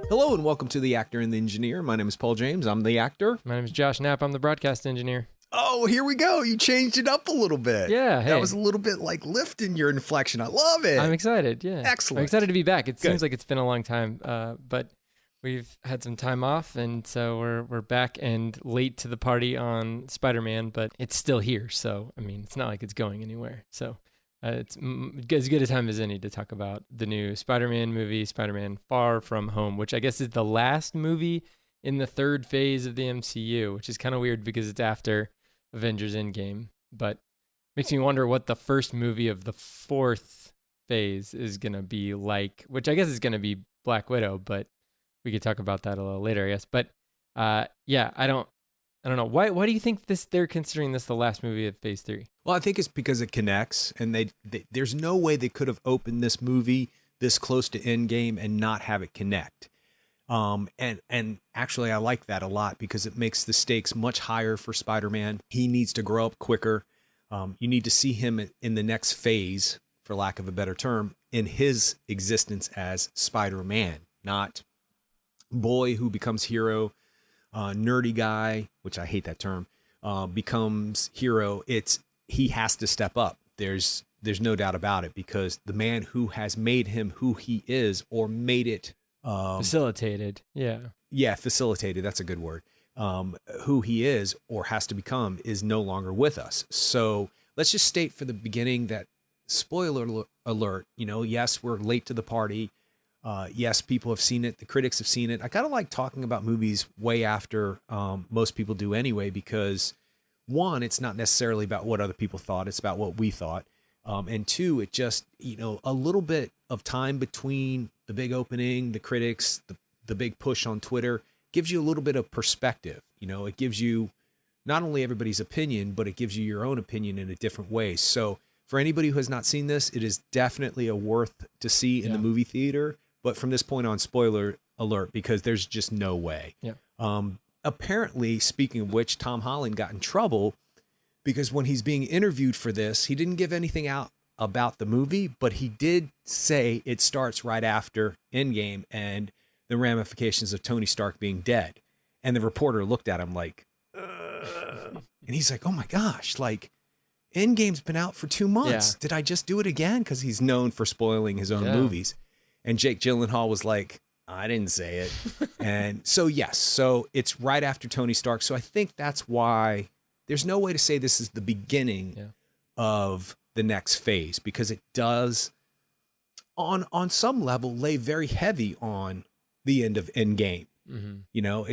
Hello and welcome to The Actor and the Engineer. My name is Paul James. I'm the actor. My name is Josh Knapp. I'm the broadcast engineer. Oh, here we go. You changed it up a little bit. Yeah, hey. That was a little bit like lifting your inflection. I love it. I'm excited, yeah. Excellent. I'm excited to be back. It Good. seems like it's been a long time, but we've had some time off, and so we're back and late to the party on Spider-Man, but it's still here, so, I mean, it's not like it's going anywhere. So it's as good a time as any to talk about the new Spider-Man movie, Spider-Man Far From Home, which I guess is the last movie in the third phase of the MCU, which is kind of weird because it's after Avengers Endgame, but makes me wonder what the first movie of the fourth phase is going to be like, which I guess is going to be Black Widow, but we could talk about that a little later, I guess. But yeah, I don't know. Why do you think they're considering this the last movie of phase 3? Well, I think it's because it connects, and there's no way they could have opened this movie this close to Endgame and not have it connect. And actually I like that a lot because it makes the stakes much higher for Spider-Man. He needs to grow up quicker. You need to see him in the next phase, for lack of a better term, in his existence as Spider-Man, not boy who becomes hero, nerdy guy, which I hate that term, becomes hero. He has to step up. There's no doubt about it, because the man who has made him who he is, or made it Facilitated. Yeah, facilitated. That's a good word. Who he is or has to become is no longer with us. So let's just state for the beginning that, spoiler alert, yes, we're late to the party. Yes, people have seen it. The critics have seen it. I kind of like talking about movies way after most people do anyway, because one, it's not necessarily about what other people thought. It's about what we thought. And two, it just, a little bit of time between the big opening, the critics, the big push on Twitter gives you a little bit of perspective. It gives you not only everybody's opinion, but it gives you your own opinion in a different way. So for anybody who has not seen this, it is definitely a worth to see in the movie theater. But from this point on, spoiler alert, because there's just no way. Yeah. Apparently, speaking of which, Tom Holland got in trouble because when he's being interviewed for this, he didn't give anything out about the movie, but he did say it starts right after Endgame and the ramifications of Tony Stark being dead. And the reporter looked at him like, and he's like, oh my gosh, like Endgame's been out for 2 months. Yeah. Did I just do it again? Because he's known for spoiling his own movies. And Jake Gyllenhaal was like, I didn't say it. And so, yes, so it's right after Tony Stark. So I think that's why there's no way to say this is the beginning of the next phase, because it does on some level lay very heavy on the end of Endgame. Mm-hmm.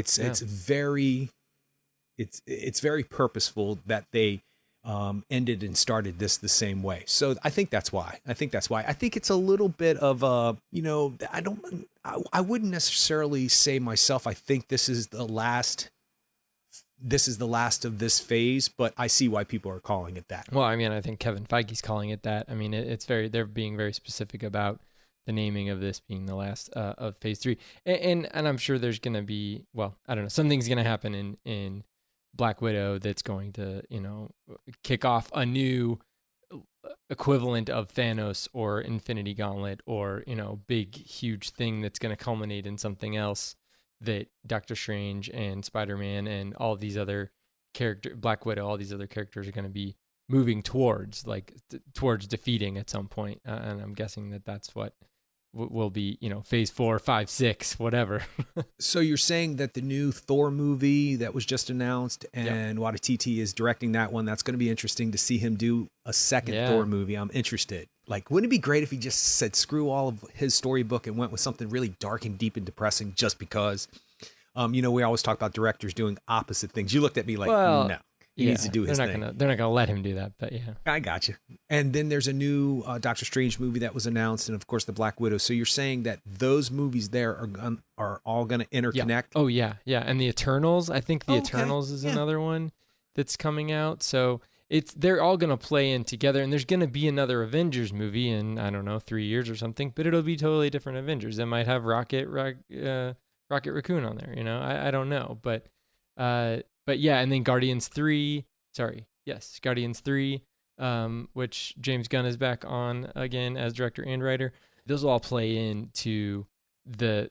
It's very purposeful that they ended and started this the same way. So I think that's why. I think it's a little bit of I wouldn't necessarily say myself, I think this is the last of this phase, but I see why people are calling it that. Well, I mean, I think Kevin Feige's calling it that. I mean, they're being very specific about the naming of this being the last of phase 3. And I'm sure there's going to be, well, I don't know, something's going to happen in Black Widow that's going to, kick off a new equivalent of Thanos or Infinity Gauntlet, or, big, huge thing that's going to culminate in something else that Doctor Strange and Spider-Man and all these other Black Widow, all these other characters are going to be moving towards, towards defeating at some point. And I'm guessing that that's what will be, phase 4, 5, 6, whatever. So you're saying that the new Thor movie that was just announced, and Waititi is directing that one, that's going to be interesting to see him do a second Thor movie. I'm interested. Like, wouldn't it be great if he just said screw all of his storybook and went with something really dark and deep and depressing just because? We always talk about directors doing opposite things. You looked at me like, no. He needs to do his thing. They're not gonna let him do that, but yeah. I got you. And then there's a new Doctor Strange movie that was announced, and of course the Black Widow. So you're saying that those movies there are all going to interconnect? Yeah. Oh yeah. And the Eternals. I think the Eternals is another one that's coming out. So they're all going to play in together, and there's going to be another Avengers movie in, I don't know, 3 years or something, but it'll be totally different Avengers. It might have Rocket Raccoon on there. I don't know, but yeah, and then Guardians 3, which James Gunn is back on again as director and writer. Those will all play into the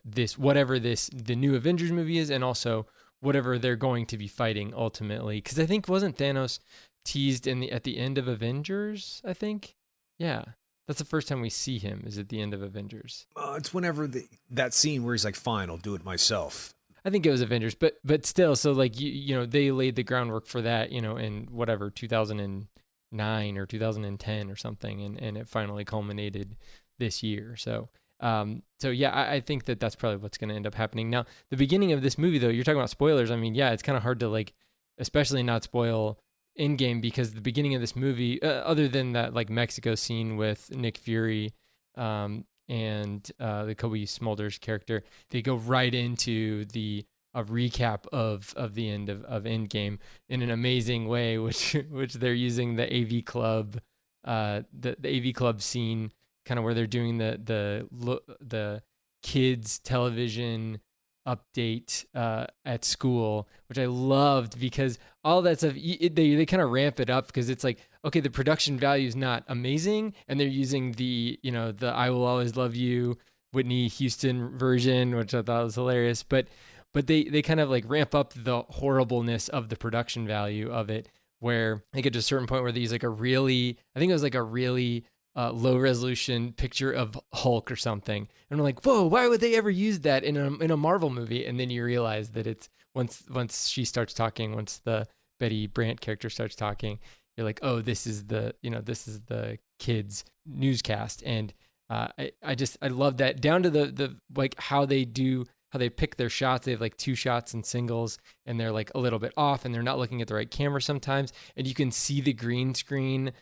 new Avengers movie is, and also whatever they're going to be fighting ultimately. Because I think wasn't Thanos teased at the end of Avengers? I think, yeah, that's the first time we see him is at the end of Avengers. It's whenever that scene where he's like, "Fine, I'll do it myself." I think it was Avengers, but still, so like they laid the groundwork for that, in whatever 2009 or 2010 or something, and it finally culminated this year. So yeah, I think that's probably what's going to end up happening. Now, the beginning of this movie, though, you're talking about spoilers. I mean, yeah, it's kind of hard to like, especially not spoil Endgame, because the beginning of this movie, other than that like Mexico scene with Nick Fury, and the Kobe Smulders character, they go right into a recap of the end of Endgame in an amazing way, which they're using the AV Club, the AV Club scene, kind of where they're doing the kids television update at school, which I loved, because all that stuff they kind of ramp it up, because it's like, okay, the production value is not amazing, and they're using the I Will Always Love You Whitney Houston version, which I thought was hilarious, but they kind of like ramp up the horribleness of the production value of it, where they get to a certain point where they use like I think it was like a really low resolution picture of Hulk or something, and we're like, whoa, why would they ever use that in a Marvel movie? And then you realize that it's once she starts talking, once the Betty Brant character starts talking, you're like, oh, this is the kids newscast. And I love that, down to the like how they pick their shots. They have like 2 shots in singles, and they're like a little bit off, and they're not looking at the right camera sometimes, and you can see the green screen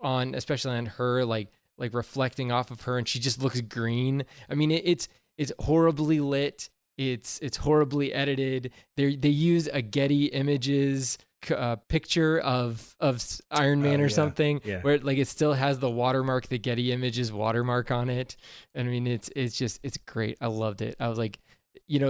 especially on her, like reflecting off of her, and she just looks green. I mean, it's horribly lit. It's horribly edited. They use a Getty Images picture of Iron Man or something, where like it still has the watermark, the Getty Images watermark on it. And I mean, it's great. I loved it. I was like,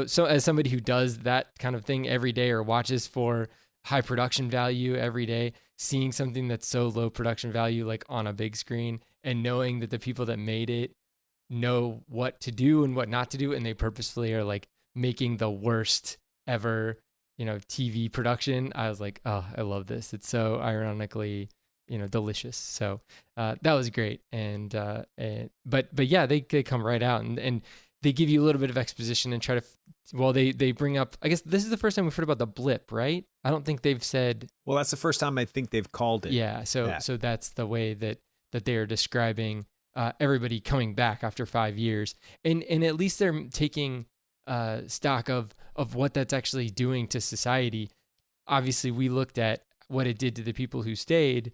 so as somebody who does that kind of thing every day, or watches for high production value every day, seeing something that's so low production value like on a big screen, and knowing that the people that made it know what to do and what not to do, and they purposefully are like making the worst ever TV production, I was like, oh, I love this. It's so ironically delicious. So that was great. But yeah, they come right out, and they give you a little bit of exposition and try to, they bring up, I guess this is the first time we've heard about the blip, right? I don't think they've said. Well, that's the first time I think they've called it. Yeah. So that's the way that they are describing everybody coming back after 5 years. And at least they're taking stock of what that's actually doing to society. Obviously, we looked at what it did to the people who stayed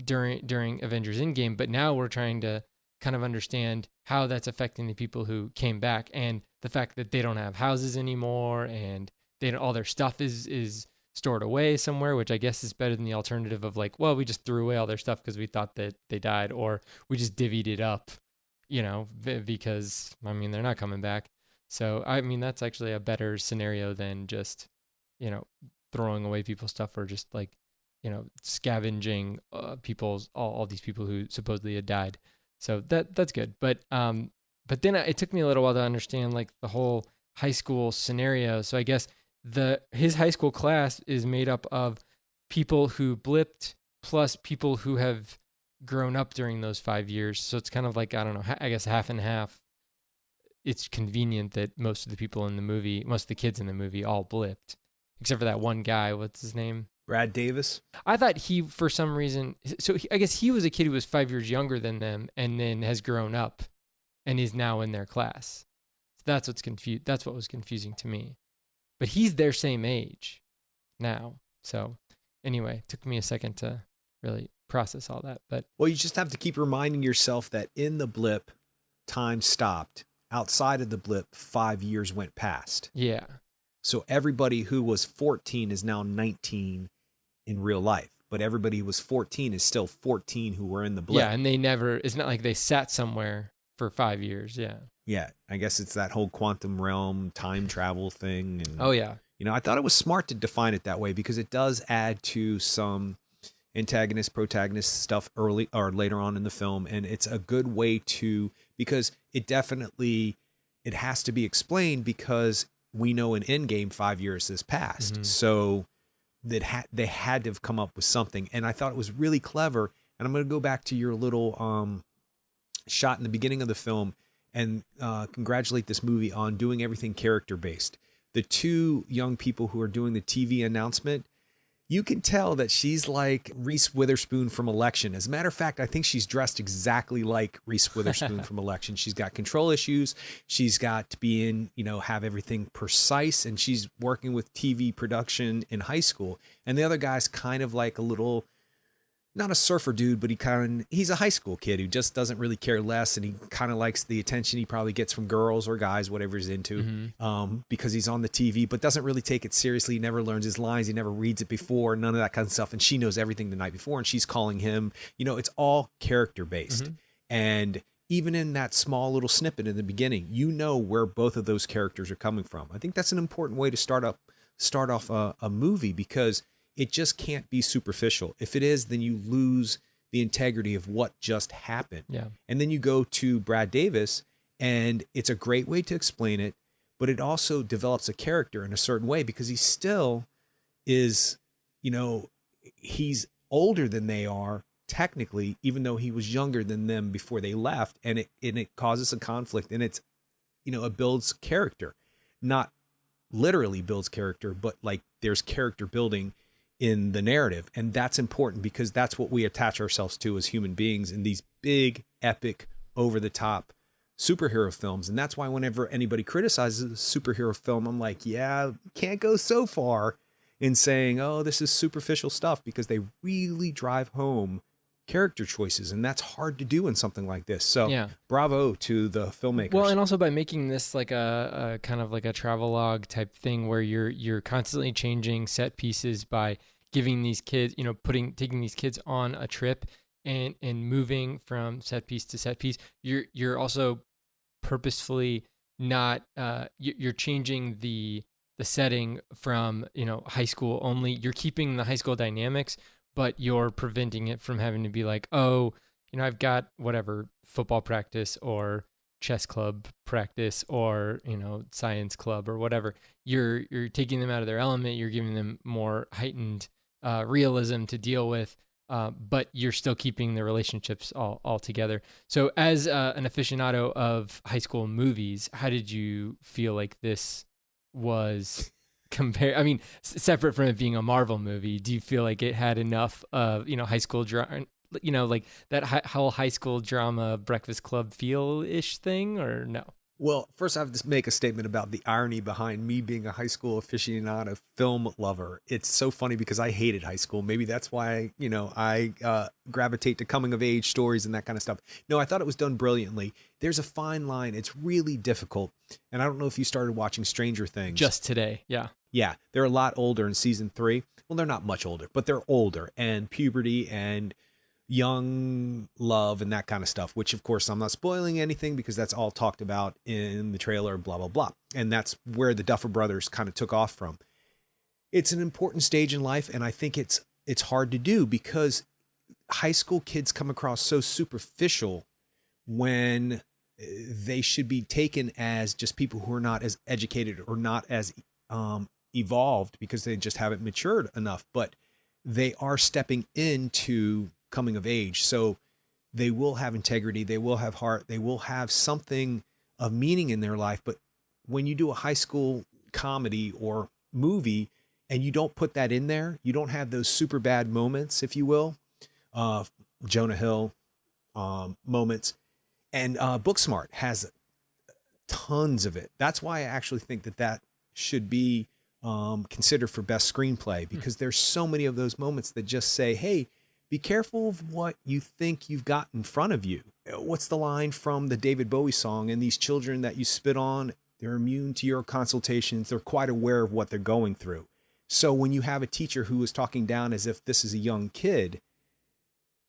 during Avengers Endgame, but now we're trying to kind of understand how that's affecting the people who came back, and the fact that they don't have houses anymore, and all their stuff is stored away somewhere, which I guess is better than the alternative of like, well, we just threw away all their stuff because we thought that they died, or we just divvied it up, because I mean, they're not coming back. So I mean, that's actually a better scenario than just throwing away people's stuff, or just like scavenging all these people who supposedly had died. So that's good. But then it took me a little while to understand like the whole high school scenario. So I guess his high school class is made up of people who blipped plus people who have grown up during those 5 years. So it's kind of like, I don't know, I guess half and half. It's convenient that most of the kids in the movie all blipped, except for that one guy. What's his name? Brad Davis. I thought he, for some reason, I guess he was a kid who was 5 years younger than them, and then has grown up and is now in their class. So that's what was confusing to me. But he's their same age now. So anyway, it took me a second to really process all that. But well, you just have to keep reminding yourself that in the blip, time stopped. Outside of the blip, 5 years went past. Yeah. So everybody who was 14 is now 19 in real life, but everybody who was 14 is still 14 who were in the blip. Yeah, and it's not like they sat somewhere for 5 years. Yeah. Yeah, I guess it's that whole quantum realm time travel thing. And, oh, yeah. I thought it was smart to define it that way, because it does add to some antagonist, protagonist stuff early or later on in the film. And it's a good way because it definitely it has to be explained because we know in Endgame 5 years has passed. Mhm. So they had to have come up with something. And I thought it was really clever. And I'm going to go back to your little shot in the beginning of the film and congratulate this movie on doing everything character based. The two young people who are doing the TV announcement, you can tell that she's like Reese Witherspoon from Election. As a matter of fact, I think she's dressed exactly like Reese Witherspoon from Election. She's got control issues. She's got to be in, have everything precise, and she's working with TV production in high school. And the other guy's kind of like a little, not a surfer dude, but he's a high school kid who just doesn't really care less, and he kind of likes the attention he probably gets from girls or guys, whatever he's into, because he's on the TV, but doesn't really take it seriously. He never learns his lines. He never reads it before, none of that kind of stuff. And she knows everything the night before, and she's calling him, it's all character based. And even in that small little snippet in the beginning, where both of those characters are coming from. I think that's an important way to start off a movie, because it just can't be superficial. If it is, then you lose the integrity of what just happened. Yeah. And then you go to Brad Davis, and it's a great way to explain it, but it also develops a character in a certain way, because he still is, he's older than they are technically, even though he was younger than them before they left. And it causes a conflict, and it's, it builds character, not literally builds character, but like there's character building in the narrative. And that's important, because that's what we attach ourselves to as human beings in these big, epic, over the top superhero films. And that's why whenever anybody criticizes a superhero film, I'm like, yeah, can't go so far in saying, oh, this is superficial stuff, because they really drive home character choices. And that's hard to do in something like this. So Yeah. bravo to the filmmakers. Well, and also by making this like a kind of like a travelogue type thing where you're constantly changing set pieces by giving these kids, taking these kids on a trip and moving from set piece to set piece. You're also purposefully not you're changing the setting from high school only. You're keeping the high school dynamics, but you're preventing it from having to be like, oh, I've got whatever football practice or chess club practice or science club or whatever. You're taking them out of their element. You're giving them more heightened realism to deal with, but you're still keeping the relationships all together. So as an aficionado of high school movies, how did you feel like this was compared? I mean, separate from it being a Marvel movie, do you feel like it had enough of high school drama, like that whole high school drama Breakfast Club feel-ish thing, or no? Well, first I have to make a statement about the irony behind me being a high school aficionado film lover. It's so funny because I hated high school. Maybe that's why, I gravitate to coming of age stories and that kind of stuff. No, I thought it was done brilliantly. There's a fine line. It's really difficult. And I don't know if you started watching Stranger Things. Just today. Yeah. Yeah. They're a lot older in season 3. Well, they're not much older, but they're older, and puberty and young love and that kind of stuff, which of course I'm not spoiling anything because that's all talked about in the trailer, blah, blah, blah. And that's where the Duffer Brothers kind of took off from. It's an important stage in life. And I think it's hard to do because high school kids come across so superficial when they should be taken as just people who are not as educated or not as evolved because they just haven't matured enough, but they are stepping into coming of age. So they will have integrity. They will have heart. They will have something of meaning in their life. But when you do a high school comedy or movie and you don't put that in there, you don't have those super bad moments, if you will, Jonah Hill moments. And Booksmart has tons of it. That's why I actually think that should be considered for best screenplay, because there's so many of those moments that just say, hey, be careful of what you think you've got in front of you. What's the line from the David Bowie song? And these children that you spit on, they're immune to your consultations. They're quite aware of what they're going through. So when you have a teacher who is talking down as if this is a young kid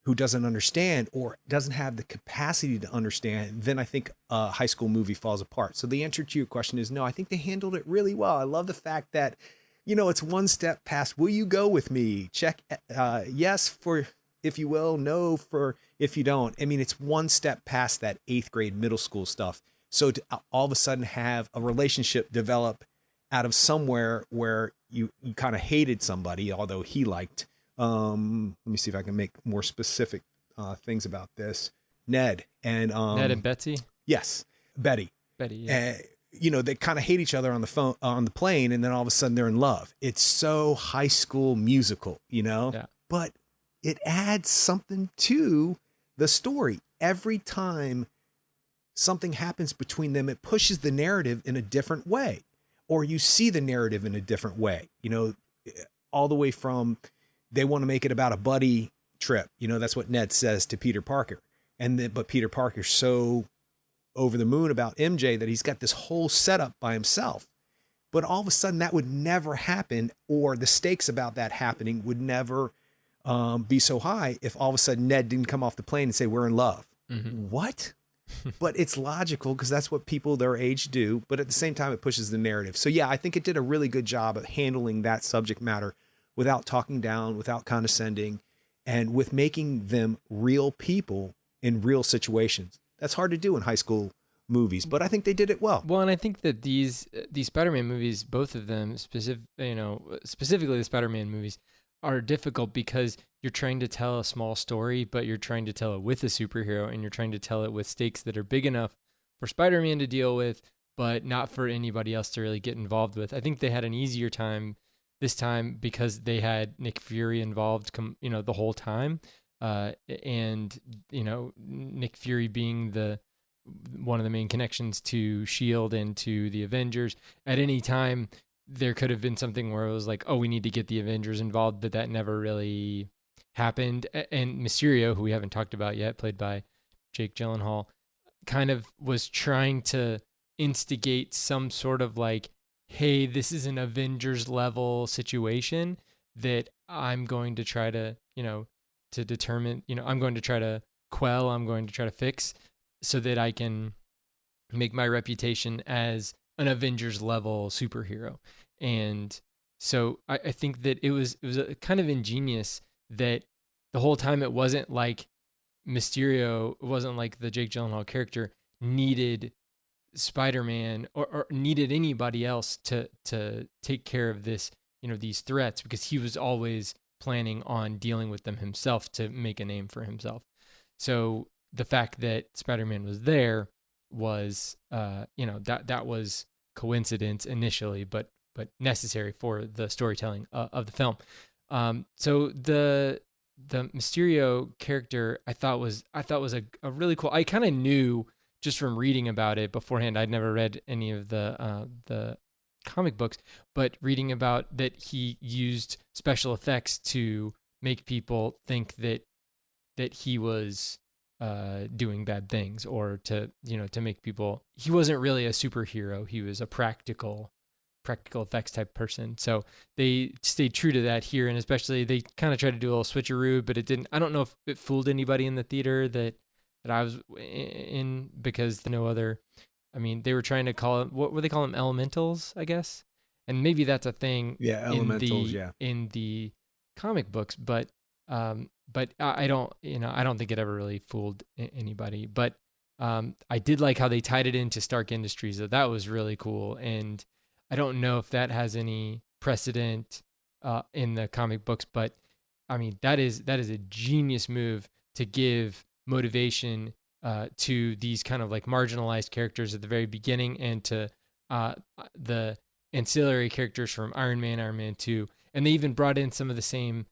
who doesn't understand or doesn't have the capacity to understand, then I think a high school movie falls apart. So the answer to your question is no, I think they handled it really well. I love the fact that it's one step past, will you go with me? Check yes for if you will, no for if you don't. I mean, it's one step past that 8th grade middle school stuff So to all of a sudden have a relationship develop out of somewhere where you kind of hated somebody, although he liked. Let me see if I can make more specific things about this. Ned and Ned and Betsy. Yes, Betty. Betty. Yeah. They kind of hate each other on the plane, and then all of a sudden they're in love. It's so High School Musical, Yeah. but it adds something to the story. Every time something happens between them, it pushes the narrative in a different way, or you see the narrative in a different way, all the way from they want to make it about a buddy trip. That's what Ned says to Peter Parker. But Peter Parker's so over the moon about MJ that he's got this whole setup by himself. But all of a sudden that would never happen, or the stakes about that happening would never be so high if all of a sudden Ned didn't come off the plane and say, we're in love. Mm-hmm. What? But it's logical because that's what people their age do. But at the same time, it pushes the narrative. So yeah, I think it did a really good job of handling that subject matter without talking down, without condescending, and with making them real people in real situations. That's hard to do in high school movies, but I think they did it well. Well, and I think that these Spider-Man movies, both of them, specifically the Spider-Man movies, are difficult because you're trying to tell a small story, but you're trying to tell it with a superhero, and you're trying to tell it with stakes that are big enough for Spider-Man to deal with, but not for anybody else to really get involved with. I think they had an easier time this time because they had Nick Fury involved, the whole time. And Nick Fury being one of the main connections to S.H.I.E.L.D. and to the Avengers. At any time, there could have been something where it was like, oh, we need to get the Avengers involved, but that never really happened. And Mysterio, who we haven't talked about yet, played by Jake Gyllenhaal, kind of was trying to instigate some sort of like, hey, this is an Avengers level situation that I'm going to try to, to determine, I'm going to try to quell, I'm going to try to fix so that I can make my reputation as an Avengers level superhero. And so I think that it was a kind of ingenious that the whole time it wasn't like Mysterio, it wasn't like the Jake Gyllenhaal character needed Spider-Man or needed anybody else to take care of this, these threats, because he was always planning on dealing with them himself to make a name for himself. So the fact that Spider-Man was there was, that was coincidence initially, but necessary for the storytelling of the film. So the Mysterio character I thought was a really cool. I kind of knew just from reading about it beforehand. I'd never read any of the comic books, but reading about that he used special effects to make people think that he was doing bad things, or to make people, he wasn't really a superhero. He was a practical effects type person. So they stayed true to that here. And especially they kind of tried to do a little switcheroo, but it didn't, I don't know if it fooled anybody in the theater that I was in, because no other, they were trying to call it, what were they calling them? Elementals, I guess. And maybe that's a thing. Yeah. Elementals. In the comic books, but I don't think it ever really fooled anybody. But I did like how they tied it into Stark Industries. That was really cool. And I don't know if that has any precedent in the comic books, but that is a genius move to give motivation to these kind of like marginalized characters at the very beginning, and to the ancillary characters from Iron Man, Iron Man 2. And they even brought in some of the same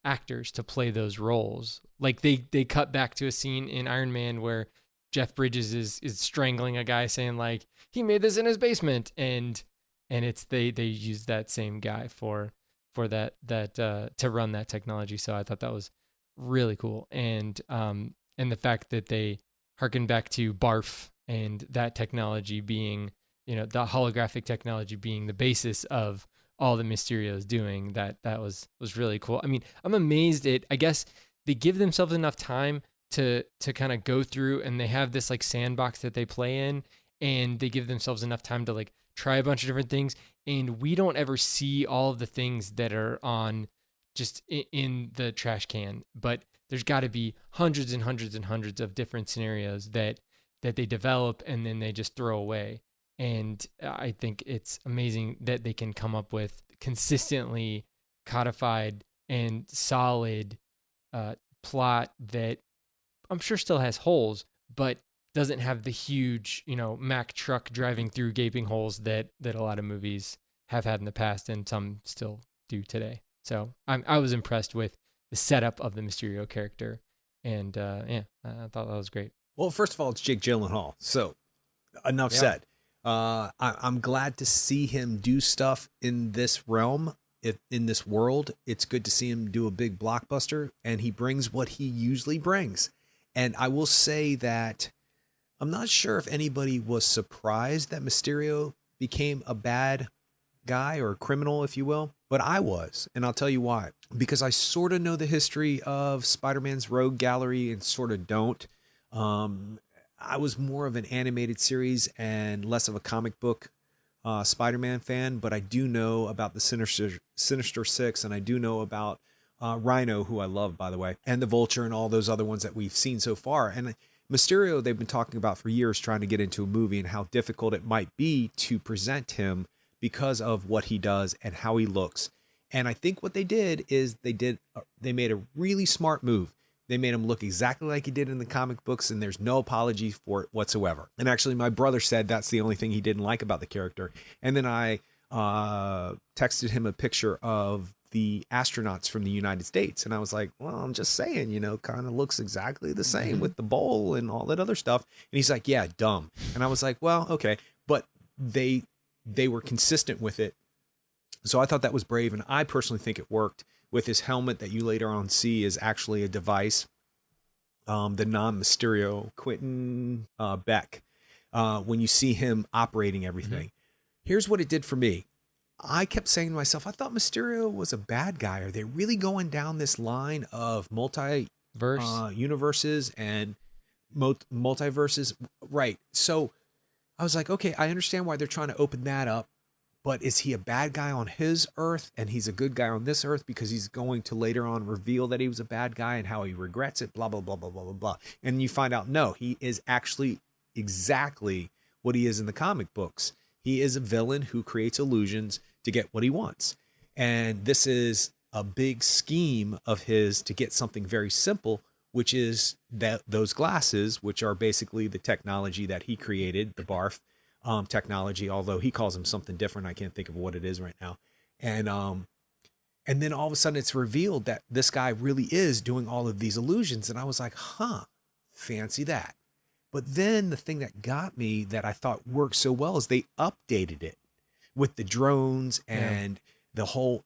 actors to play those roles. Like they cut back to a scene in Iron Man where Jeff Bridges is strangling a guy, saying like, he made this in his basement, and it's they used that same guy for that to run that technology. So I thought that was really cool. And the fact that they harken back to BARF and that technology being, the holographic technology being the basis of all the Mysterio is doing, that was really cool. I'm amazed I guess they give themselves enough time to kind of go through, and they have this like sandbox that they play in, and they give themselves enough time to like try a bunch of different things. And we don't ever see all of the things that are on just in the trash can, but there's got to be hundreds and hundreds and hundreds of different scenarios that that they develop and then they just throw away. And I think it's amazing that they can come up with consistently codified and solid plot that I'm sure still has holes, but doesn't have the huge, Mack truck driving through gaping holes that a lot of movies have had in the past, and some still do today. So I was impressed with the setup of the Mysterio character, and I thought that was great. Well, first of all, it's Jake Gyllenhaal, so enough said. I'm glad to see him do stuff in this realm, in this world. It's good to see him do a big blockbuster, and he brings what he usually brings. And I will say that I'm not sure if anybody was surprised that Mysterio became a bad guy or a criminal, if you will, but I was. And I'll tell you why. Because I sort of know the history of Spider-Man's rogue gallery and sort of don't. I was more of an animated series and less of a comic book Spider-Man fan, but I do know about the Sinister Six, and I do know about Rhino, who I love, by the way, and the Vulture and all those other ones that we've seen so far. And Mysterio, they've been talking about for years, trying to get into a movie and how difficult it might be to present him because of what he does and how he looks. And I think what they did is they made a really smart move. They made him look exactly like he did in the comic books, and there's no apology for it whatsoever. And actually, my brother said that's the only thing he didn't like about the character. And then I texted him a picture of the astronauts from the United States. And I was like, well, I'm just saying, kind of looks exactly the same with the bowl and all that other stuff. And he's like, yeah, dumb. And I was like, well, okay. But they were consistent with it. So I thought that was brave. And I personally think it worked. With his helmet that you later on see is actually a device. The non-Mysterio, Quentin Beck, when you see him operating everything. Here's what it did for me. I kept saying to myself, I thought Mysterio was a bad guy. Are they really going down this line of universes and multiverses? Right. So I was like, okay, I understand why they're trying to open that up. But is he a bad guy on his Earth and he's a good guy on this Earth because he's going to later on reveal that he was a bad guy and how he regrets it, blah, blah, blah, blah, blah, blah, blah. And you find out, no, he is actually exactly what he is in the comic books. He is a villain who creates illusions to get what he wants. And this is a big scheme of his to get something very simple, which is that those glasses, which are basically the technology that he created, the Barf technology, although he calls them something different. I can't think of what it is right now. And then all of a sudden it's revealed that this guy really is doing all of these illusions. And I was like, fancy that. But then the thing that got me that I thought worked so well is they updated it with the drones and the whole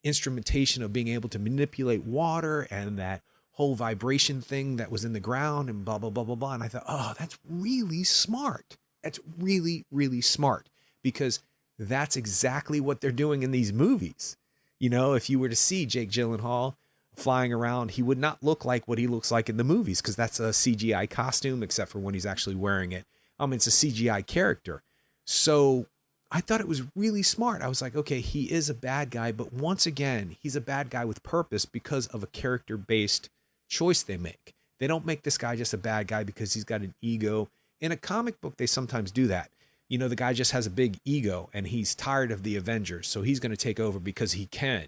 instrumentation of being able to manipulate water and that whole vibration thing that was in the ground and blah, blah, blah, blah, blah. And I thought, oh, that's really smart. That's really, really smart because that's exactly what they're doing in these movies. If you were to see Jake Gyllenhaal flying around, he would not look like what he looks like in the movies because that's a CGI costume, except for when he's actually wearing it. It's a CGI character. So I thought it was really smart. I was like, okay, he is a bad guy, but once again, he's a bad guy with purpose because of a character-based choice they make. They don't make this guy just a bad guy because he's got an ego. In a comic book, they sometimes do that. The guy just has a big ego and he's tired of the Avengers, so he's going to take over because he can.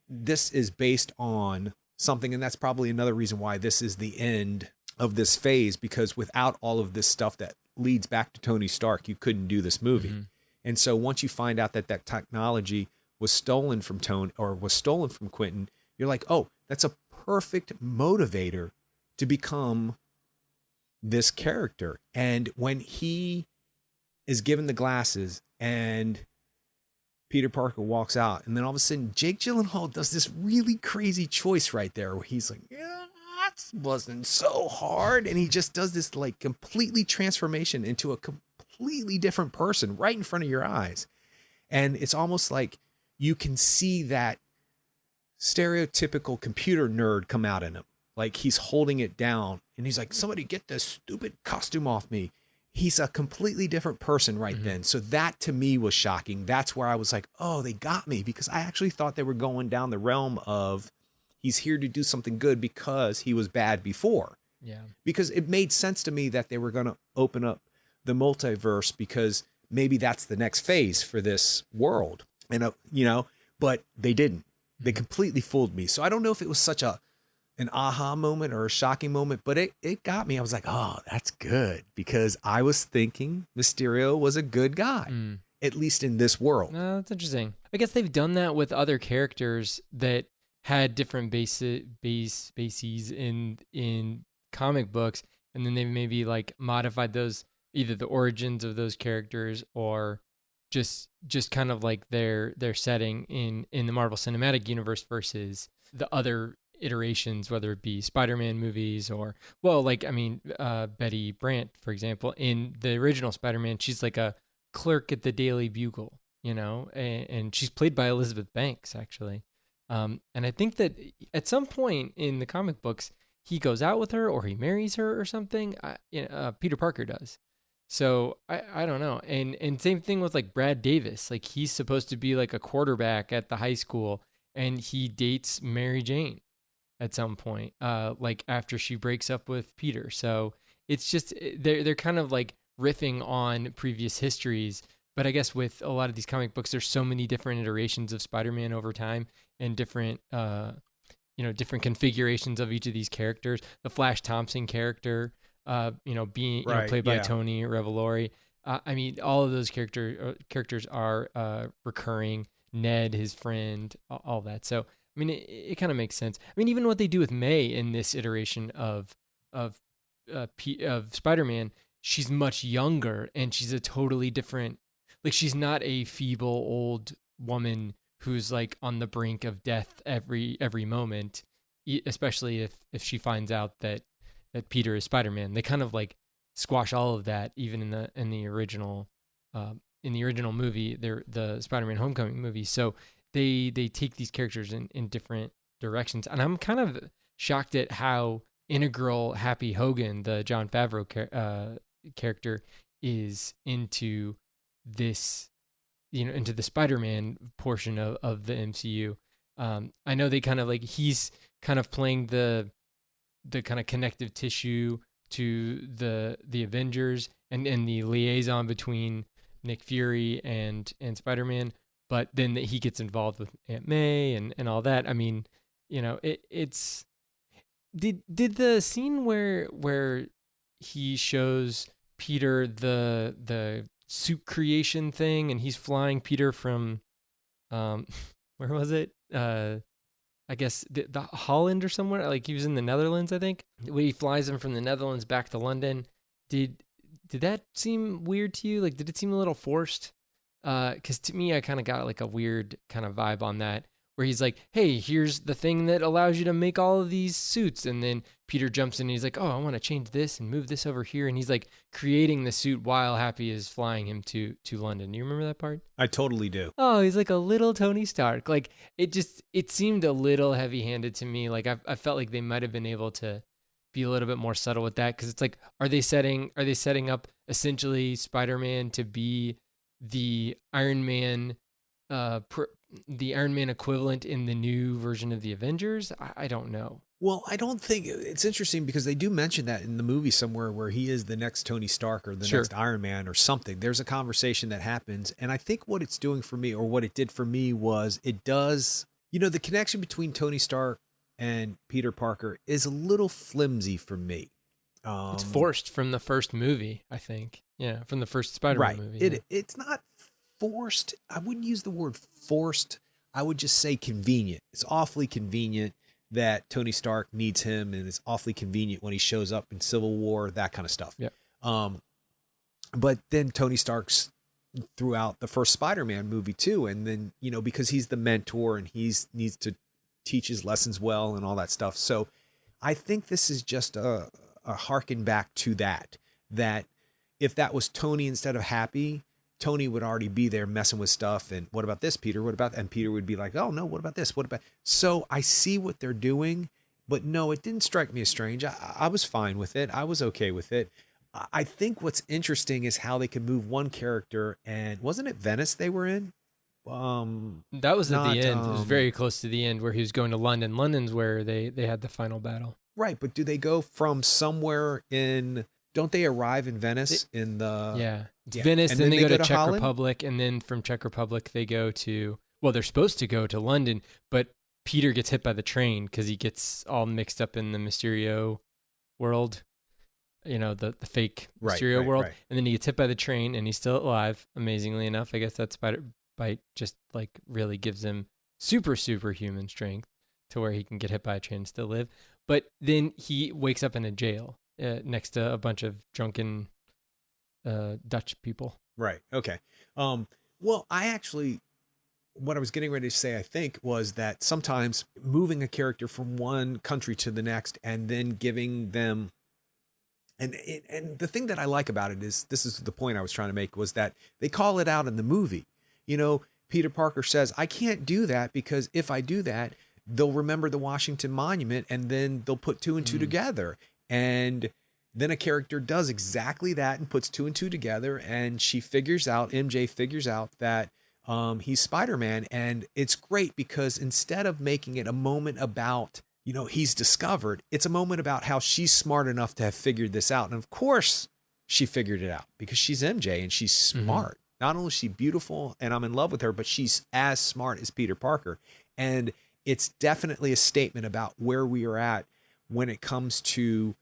This is based on something, and that's probably another reason why this is the end of this phase, because without all of this stuff that leads back to Tony Stark, you couldn't do this movie. And so once you find out that that technology was stolen from Tony or was stolen from Quentin, you're like, oh, that's a perfect motivator to become this character. And when he is given the glasses and Peter Parker walks out, and then all of a sudden Jake Gyllenhaal does this really crazy choice right there where he's like, yeah, that wasn't so hard. And he just does this like completely transformation into a completely different person right in front of your eyes. And it's almost like you can see that stereotypical computer nerd come out in him. Like he's holding it down and he's like, somebody get this stupid costume off me. He's a completely different person right then. So that to me was shocking. That's where I was like, oh, they got me, because I actually thought they were going down the realm of he's here to do something good because he was bad before. Yeah. because it made sense to me that they were going to open up the multiverse because maybe that's the next phase for this world. And, but they didn't. They completely fooled me. So I don't know if it was such an aha moment or a shocking moment, but it got me. I was like, oh, that's good, because I was thinking Mysterio was a good guy, at least in this world. No, that's interesting. I guess they've done that with other characters that had different bases in comic books, and then they've maybe like modified those, either the origins of those characters or just kind of like their setting in the Marvel Cinematic Universe versus the other iterations, whether it be Spider-Man movies or, well, like, I mean, Betty Brant, for example, in the original Spider-Man, she's like a clerk at the Daily Bugle, and she's played by Elizabeth Banks, actually. And I think that at some point in the comic books, he goes out with her or he marries her or something. Peter Parker does. So I don't know. And same thing with like Brad Davis. Like, he's supposed to be like a quarterback at the high school, and he dates Mary Jane at some point, like after she breaks up with Peter. So it's just, they're kind of like riffing on previous histories. But I guess with a lot of these comic books, there's so many different iterations of Spider-Man over time, and different different configurations of each of these characters. The Flash Thompson character, being Right, played by yeah. Tony Revolori. I mean, all of those characters are recurring. Ned, his friend, all that. So I mean, it kind of makes sense. I mean, even what they do with May in this iteration of Spider-Man, she's much younger, and she's a totally different. Like, she's not a feeble old woman who's like on the brink of death every moment, especially if she finds out that Peter is Spider-Man. They kind of like squash all of that, even in the original movie, the Spider-Man Homecoming movie. So they take these characters in different directions, and I'm kind of shocked at how integral Happy Hogan, the Jon Favreau character, is into this, into the Spider-Man portion of the MCU. I know they kind of like, he's kind of playing the kind of connective tissue to the Avengers, and the liaison between Nick Fury and Spider-Man, but then he gets involved with Aunt May and all that. I mean, it's did the scene where he shows Peter the suit creation thing, and he's flying Peter from where was it? I guess the Holland or somewhere. Like, he was in the Netherlands, I think. When he flies him from the Netherlands back to London, did that seem weird to you? Like, did it seem a little forced? Because to me, I kind of got like a weird kind of vibe on that, where he's like, "Hey, here's the thing that allows you to make all of these suits," and then Peter jumps in and he's like, "Oh, I want to change this and move this over here," and he's like creating the suit while Happy is flying him to London. Do you remember that part? I totally do. Oh, he's like a little Tony Stark. Like, it seemed a little heavy-handed to me. Like, I felt like they might have been able to be a little bit more subtle with that, because it's like, are they setting up essentially Spider-Man to be the Iron Man, the Iron Man equivalent in the new version of the Avengers? I don't know. Well, I don't think it's interesting, because they do mention that in the movie somewhere, where he is the next Tony Stark or the Sure. next Iron Man or something. There's a conversation that happens. And I think what it's doing for me, or what it did for me, was it does, the connection between Tony Stark and Peter Parker is a little flimsy for me. It's forced from the first movie, I think. Yeah, from the first Spider-Man movie. Yeah. It's not forced. I wouldn't use the word forced. I would just say convenient. It's awfully convenient that Tony Stark needs him, and it's awfully convenient when he shows up in Civil War, that kind of stuff. Yeah. But then Tony Stark's throughout the first Spider-Man movie too, and then, because he's the mentor and he's needs to teach his lessons well and all that stuff. So I think this is just a harken back to that if that was Tony instead of Happy, Tony would already be there messing with stuff. And what about this, Peter? What about, and Peter would be like, oh no, what about this? What about? So I see what they're doing, but no, it didn't strike me as strange. I was fine with it. I was okay with it. I think what's interesting is how they could move one character, and wasn't it Venice they were in? That was at the end. It was very close to the end, where he was going to London. London's where they had the final battle. Right, but do they go from somewhere in? Don't they arrive in Venice in the? Yeah, it's Yeah, Venice. and Then they go to Czech Holland. Republic, and then from Czech Republic they go to. Well, they're supposed to go to London, but Peter gets hit by the train because he gets all mixed up in the Mysterio world. You know, the fake Right, Mysterio right, world, right. and then he gets hit by the train, and he's still alive. Amazingly enough, I guess that spider bite just like really gives him superhuman strength to where he can get hit by a train and still live. But then he wakes up in a jail next to a bunch of drunken Dutch people. Right. Okay. Well, I actually, what I was getting ready to say, I think, was that sometimes moving a character from one country to the next and then giving them, and the thing that I like about it is, this is the point I was trying to make, was that they call it out in the movie. You know, Peter Parker says, I can't do that because if I do that, they'll remember the Washington Monument and then they'll put two and two together. And then a character does exactly that and puts two and two together, and MJ figures out that he's Spider-Man. And it's great because instead of making it a moment about, you know, he's discovered, it's a moment about how she's smart enough to have figured this out. And of course she figured it out because she's MJ and she's smart. Not only is she beautiful and I'm in love with her, but she's as smart as Peter Parker. And it's definitely a statement about where we are at when it comes to,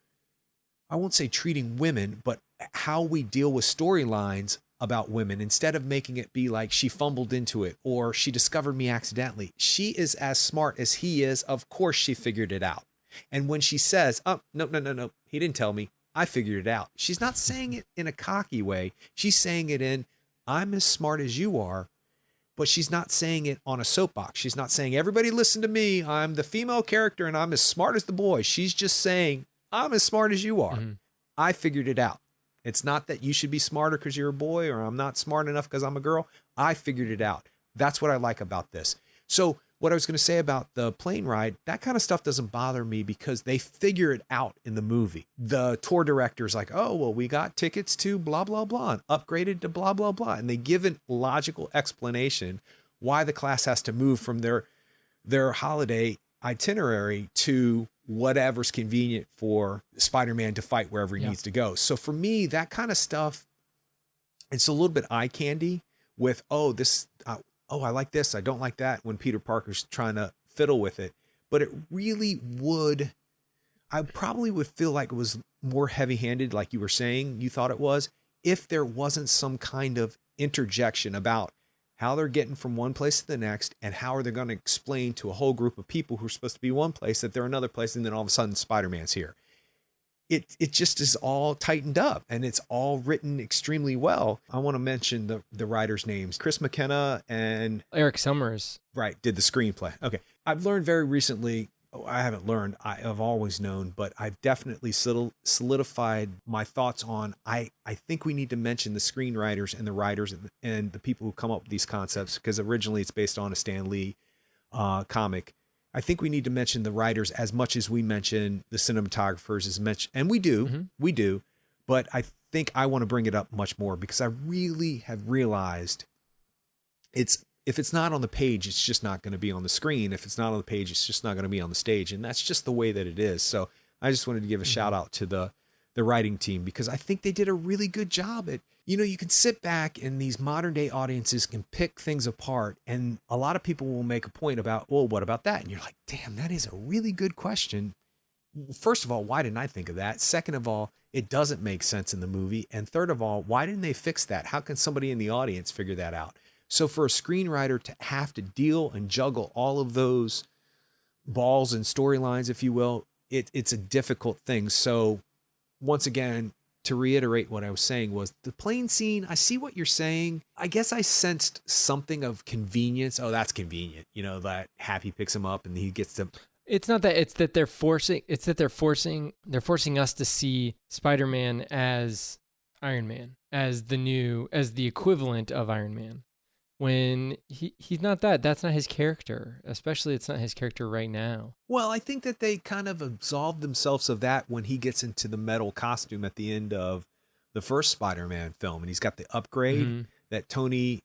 I won't say treating women, but how we deal with storylines about women. Instead of making it be like she fumbled into it or she discovered me accidentally, she is as smart as he is. Of course she figured it out. And when she says, oh, no, he didn't tell me, I figured it out, she's not saying it in a cocky way. She's saying it in, I'm as smart as you are. But she's not saying it on a soapbox. She's not saying, everybody listen to me, I'm the female character and I'm as smart as the boy. She's just saying, I'm as smart as you are. I figured it out. It's not that you should be smarter because you're a boy or I'm not smart enough because I'm a girl. I figured it out. That's what I like about this. So what I was going to say about the plane ride, that kind of stuff doesn't bother me because they figure it out in the movie. The tour director's like, oh, well, we got tickets to blah, blah, blah, and upgraded to blah, blah, blah. And they give a logical explanation why the class has to move from their holiday itinerary to whatever's convenient for Spider-Man to fight wherever he needs to go. So for me, that kind of stuff, it's a little bit eye candy with, I like this, I don't like that, when Peter Parker's trying to fiddle with it. But it really I probably would feel like it was more heavy-handed, like you were saying you thought it was, if there wasn't some kind of interjection about how they're getting from one place to the next and how are they going to explain to a whole group of people who are supposed to be one place that they're another place, and then all of a sudden Spider-Man's here. It just is all tightened up and it's all written extremely well. I want to mention the writers' names. Chris McKenna and Eric Summers. Right, did the screenplay. Okay. I've learned very recently, I haven't learned, I've always known, but I've definitely solidified my thoughts on, I think we need to mention the screenwriters and the writers and the people who come up with these concepts, because originally it's based on a Stan Lee comic. I think we need to mention the writers as much as we mention the cinematographers as much, and we do, but I think I want to bring it up much more because I really have realized if it's not on the page, it's just not going to be on the screen. If it's not on the page, it's just not going to be on the stage. And that's just the way that it is. So I just wanted to give a shout out to the writing team because I think they did a really good job at, you can sit back and these modern day audiences can pick things apart. And a lot of people will make a point about, well, what about that? And you're like, damn, that is a really good question. First of all, why didn't I think of that? Second of all, it doesn't make sense in the movie. And third of all, why didn't they fix that? How can somebody in the audience figure that out? So for a screenwriter to have to deal and juggle all of those balls and storylines, if you will, it's a difficult thing. So once again, to reiterate what I was saying was the plane scene, I see what you're saying. I guess I sensed something of convenience. Oh, that's convenient. That Happy picks him up and he gets to... It's not that, it's that they're forcing us to see Spider-Man as Iron Man, as the equivalent of Iron Man. When he's not that's not his character, especially it's not his character right now. Well, I think that they kind of absolved themselves of that when he gets into the metal costume at the end of the first Spider-Man film, and he's got the upgrade that Tony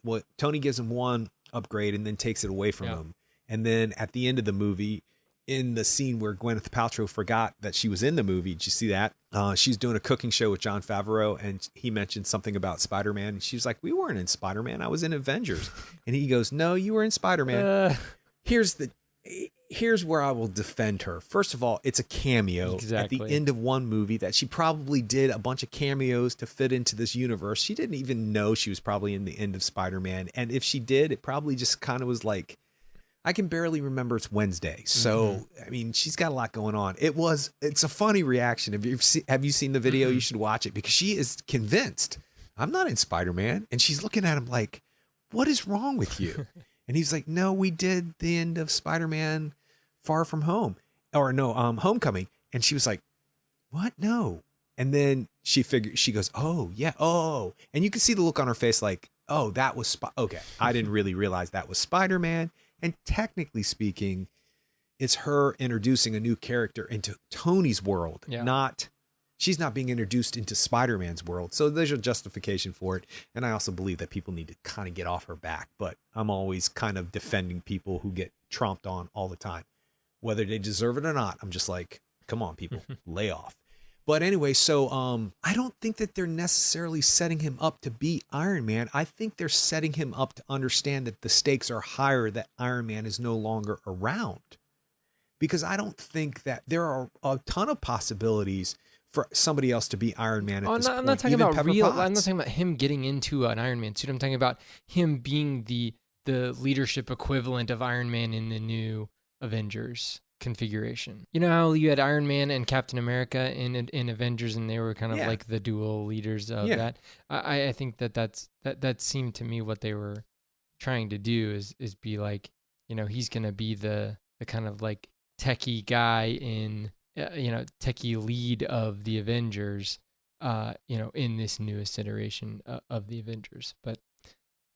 gives him one upgrade and then takes it away from him. And then at the end of the movie, in the scene where Gwyneth Paltrow forgot that she was in the movie. Did you see that? She's doing a cooking show with Jon Favreau, and he mentioned something about Spider-Man. And she was like, we weren't in Spider-Man. I was in Avengers. And he goes, no, you were in Spider-Man. Here's where I will defend her. First of all, it's a cameo at the end of one movie that she probably did a bunch of cameos to fit into this universe. She didn't even know she was probably in the end of Spider-Man. And if she did, it probably just kind of was like, I can barely remember it's Wednesday. So, I mean, she's got a lot going on. It's a funny reaction. Have you seen the video? You should watch it because she is convinced I'm not in Spider-Man. And she's looking at him like, what is wrong with you? And he's like, no, we did the end of Spider-Man Far From Home, or no, Homecoming. And she was like, what? No. And then she goes, oh yeah. Oh, and you can see the look on her face like, oh, that was, okay. I didn't really realize that was Spider-Man. And technically speaking, it's her introducing a new character into Tony's world, she's not being introduced into Spider-Man's world. So there's a justification for it. And I also believe that people need to kind of get off her back, but I'm always kind of defending people who get tromped on all the time, whether they deserve it or not. I'm just like, come on, people, lay off. But anyway, so I don't think that they're necessarily setting him up to be Iron Man. I think they're setting him up to understand that the stakes are higher, that Iron Man is no longer around. Because I don't think that there are a ton of possibilities for somebody else to be Iron Man at this point. I'm not talking about Pepper real. Potts. I'm not talking about him getting into an Iron Man suit. I'm talking about him being the leadership equivalent of Iron Man in the new Avengers configuration. You know how you had Iron Man and Captain America in Avengers, and they were kind of like the dual leaders of that. I think that seemed to me what they were trying to do is be like, you know, he's gonna be the kind of like techie guy in techie lead of the Avengers, in this newest iteration of the Avengers. But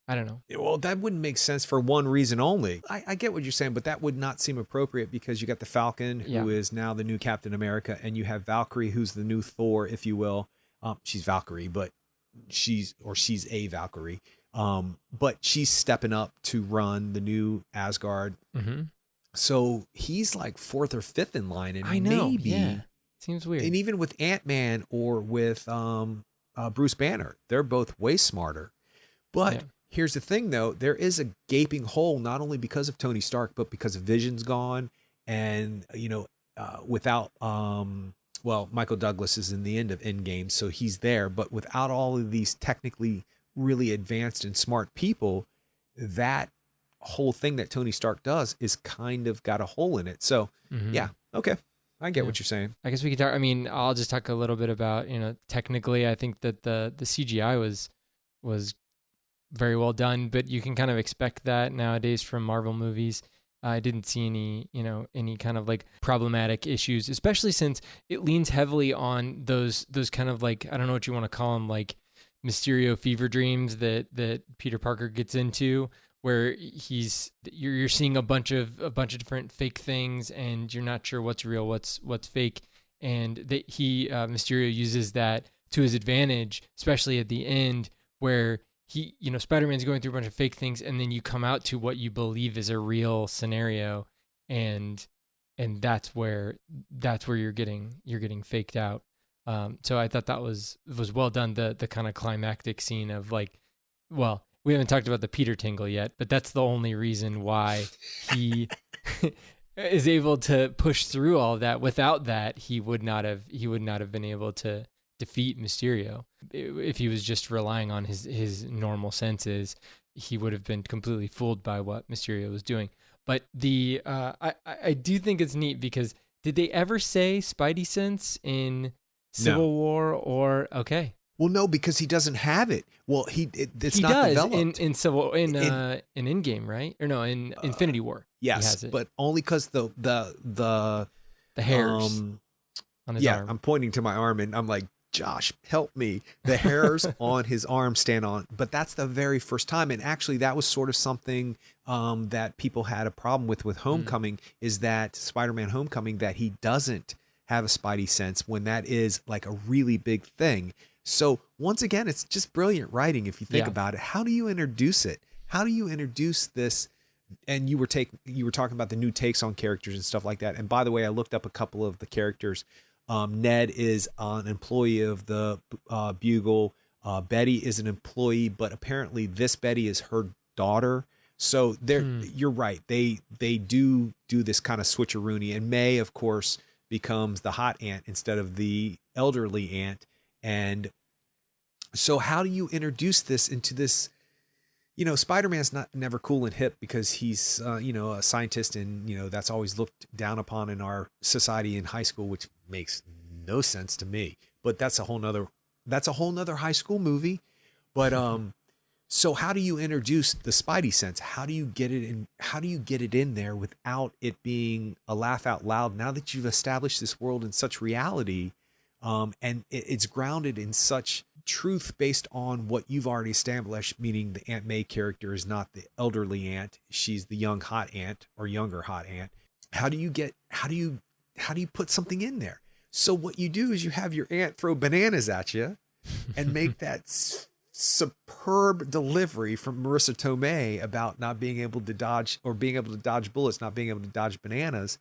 I don't know. Well, that wouldn't make sense for one reason only. I get what you're saying, but that would not seem appropriate because you got the Falcon, who is now the new Captain America, and you have Valkyrie, who's the new Thor, if you will. She's Valkyrie, but she's a Valkyrie. But she's stepping up to run the new Asgard. Mm-hmm. So he's like fourth or fifth in line, and I know, seems weird. And even with Ant-Man or with Bruce Banner, they're both way smarter. But here's the thing, though. There is a gaping hole, not only because of Tony Stark, but because Vision's gone. And, without, Michael Douglas is in the end of Endgame, so he's there. But without all of these technically really advanced and smart people, that whole thing that Tony Stark does is kind of got a hole in it. So, okay. I get what you're saying. I guess we could talk. I mean, I'll just talk a little bit about, technically, I think that the CGI was very well done, but you can kind of expect that nowadays from Marvel movies. I didn't see any kind of like problematic issues, especially since it leans heavily on those kind of like, I don't know what you want to call them, like Mysterio fever dreams that Peter Parker gets into, where you're seeing a bunch of different fake things and you're not sure what's real, what's fake. And that Mysterio uses that to his advantage, especially at the end where Spider-Man's going through a bunch of fake things, and then you come out to what you believe is a real scenario, and that's where you're getting faked out. So I thought that was well done. The kind of climactic scene of like, well, we haven't talked about the Peter tingle yet, but that's the only reason why he is able to push through all of that. Without that, he would not have been able to defeat Mysterio. If he was just relying on his normal senses, he would have been completely fooled by what Mysterio was doing. But I do think it's neat because did they ever say Spidey sense in Civil War or okay? Well, no, because he doesn't have it. Well, it's not does developed in Endgame, right? Or no, in Infinity War. Yes, but only because the hairs on his arm. I'm pointing to my arm and I'm like, Josh, help me. The hairs on his arm stand on, but that's the very first time. And actually that was sort of something that people had a problem with Homecoming, is that Spider-Man Homecoming, that he doesn't have a Spidey sense when that is like a really big thing. So once again, it's just brilliant writing if you think about it. How do you introduce it? How do you introduce this and you were talking about the new takes on characters and stuff like that. And by the way, I looked up a couple of the characters. Ned is an employee of the Bugle. Betty is an employee, but apparently this Betty is her daughter. So you're right. They do this kind of switcheroony, and May, of course, becomes the hot aunt instead of the elderly aunt. And so, how do you introduce this into this? You know, Spider-Man's never cool and hip because he's a scientist, and that's always looked down upon in our society in high school, which makes no sense to me. But that's a whole nother high school movie. But so how do you introduce the Spidey sense? How do you get it in? How do you get it in there without it being a laugh out loud? Now that you've established this world in such reality, and it's grounded in such truth based on what you've already established, meaning the Aunt May character is not the elderly aunt; she's the young hot aunt or younger hot aunt. How do you put something in there? So what you do is you have your aunt throw bananas at you, and make that superb delivery from Marissa Tomei about not being able to dodge, or being able to dodge bullets, not being able to dodge bananas.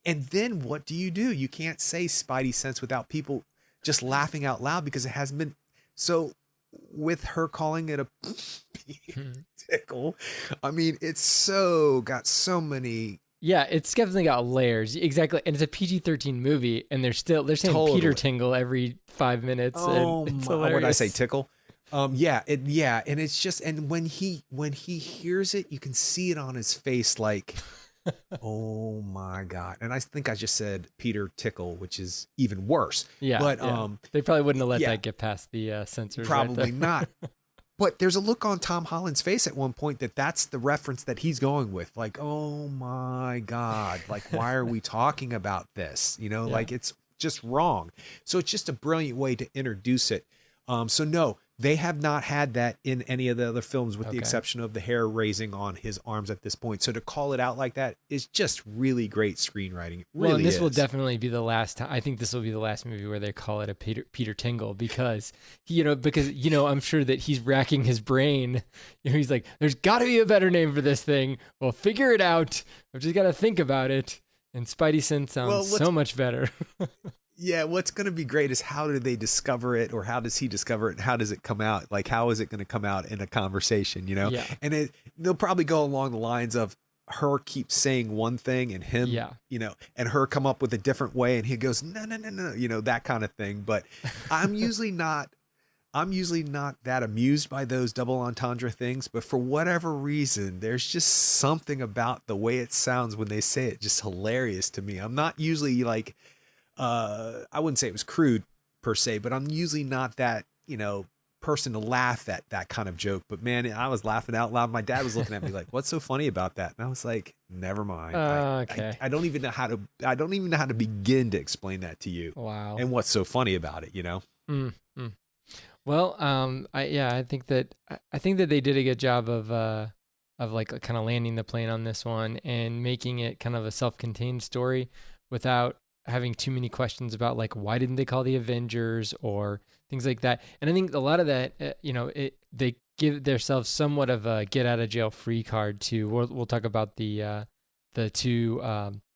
And then what do? You can't say Spidey sense without people just laughing out loud, because it hasn't been. So with her calling it a tickle, I mean, it's got so many. Yeah, it's definitely got layers. Exactly. And it's a PG-13 movie, and they're saying Totally. Peter Tingle every 5 minutes. Oh, and it's what did I say? hilarious. Tickle? Yeah, and it's just, and when he hears it, you can see it on his face, like, oh my God. And I think I just said Peter Tickle, which is even worse. Yeah. But yeah. They probably wouldn't have let yeah. that get past the censors. Probably right there. not. But there's a look on Tom Holland's face at one point that's the reference that he's going with. Like, oh my God, like, why are we talking about this? Like, it's just wrong. So it's just a brilliant way to introduce it. So no, they have not had that in any of the other films, with the exception of the hair raising on his arms at this point. So to call it out like that is just really great screenwriting. It really and this is. will definitely be the last time. I think this will be the last movie where they call it a Peter Tingle, because I'm sure that he's racking his brain. He's like, there's got to be a better name for this thing. We'll figure it out. I've just got to think about it. And Spidey Sense sounds so much better. Yeah, what's going to be great is, how do they discover it, or how does he discover it, and how does it come out? Like, how is it going to come out in a conversation, Yeah. And they'll probably go along the lines of her keep saying one thing and him, and her come up with a different way, and he goes, no, that kind of thing. But I'm usually not that amused by those double entendre things, but for whatever reason, there's just something about the way it sounds when they say it just hilarious to me. I'm not usually like, I wouldn't say it was crude per se, but I'm usually not that, person to laugh at that kind of joke. But man, I was laughing out loud. My dad was looking at me like, what's so funny about that? And I was like, never mind. Okay. I don't even know how to begin to explain that to you. Wow. And what's so funny about it, Mm-hmm. Well, I think that they did a good job of like kind of landing the plane on this one and making it kind of a self-contained story without having too many questions about, like, why didn't they call the Avengers or things like that. And I think a lot of that, they give themselves somewhat of a get out of jail free card too. We'll talk about the two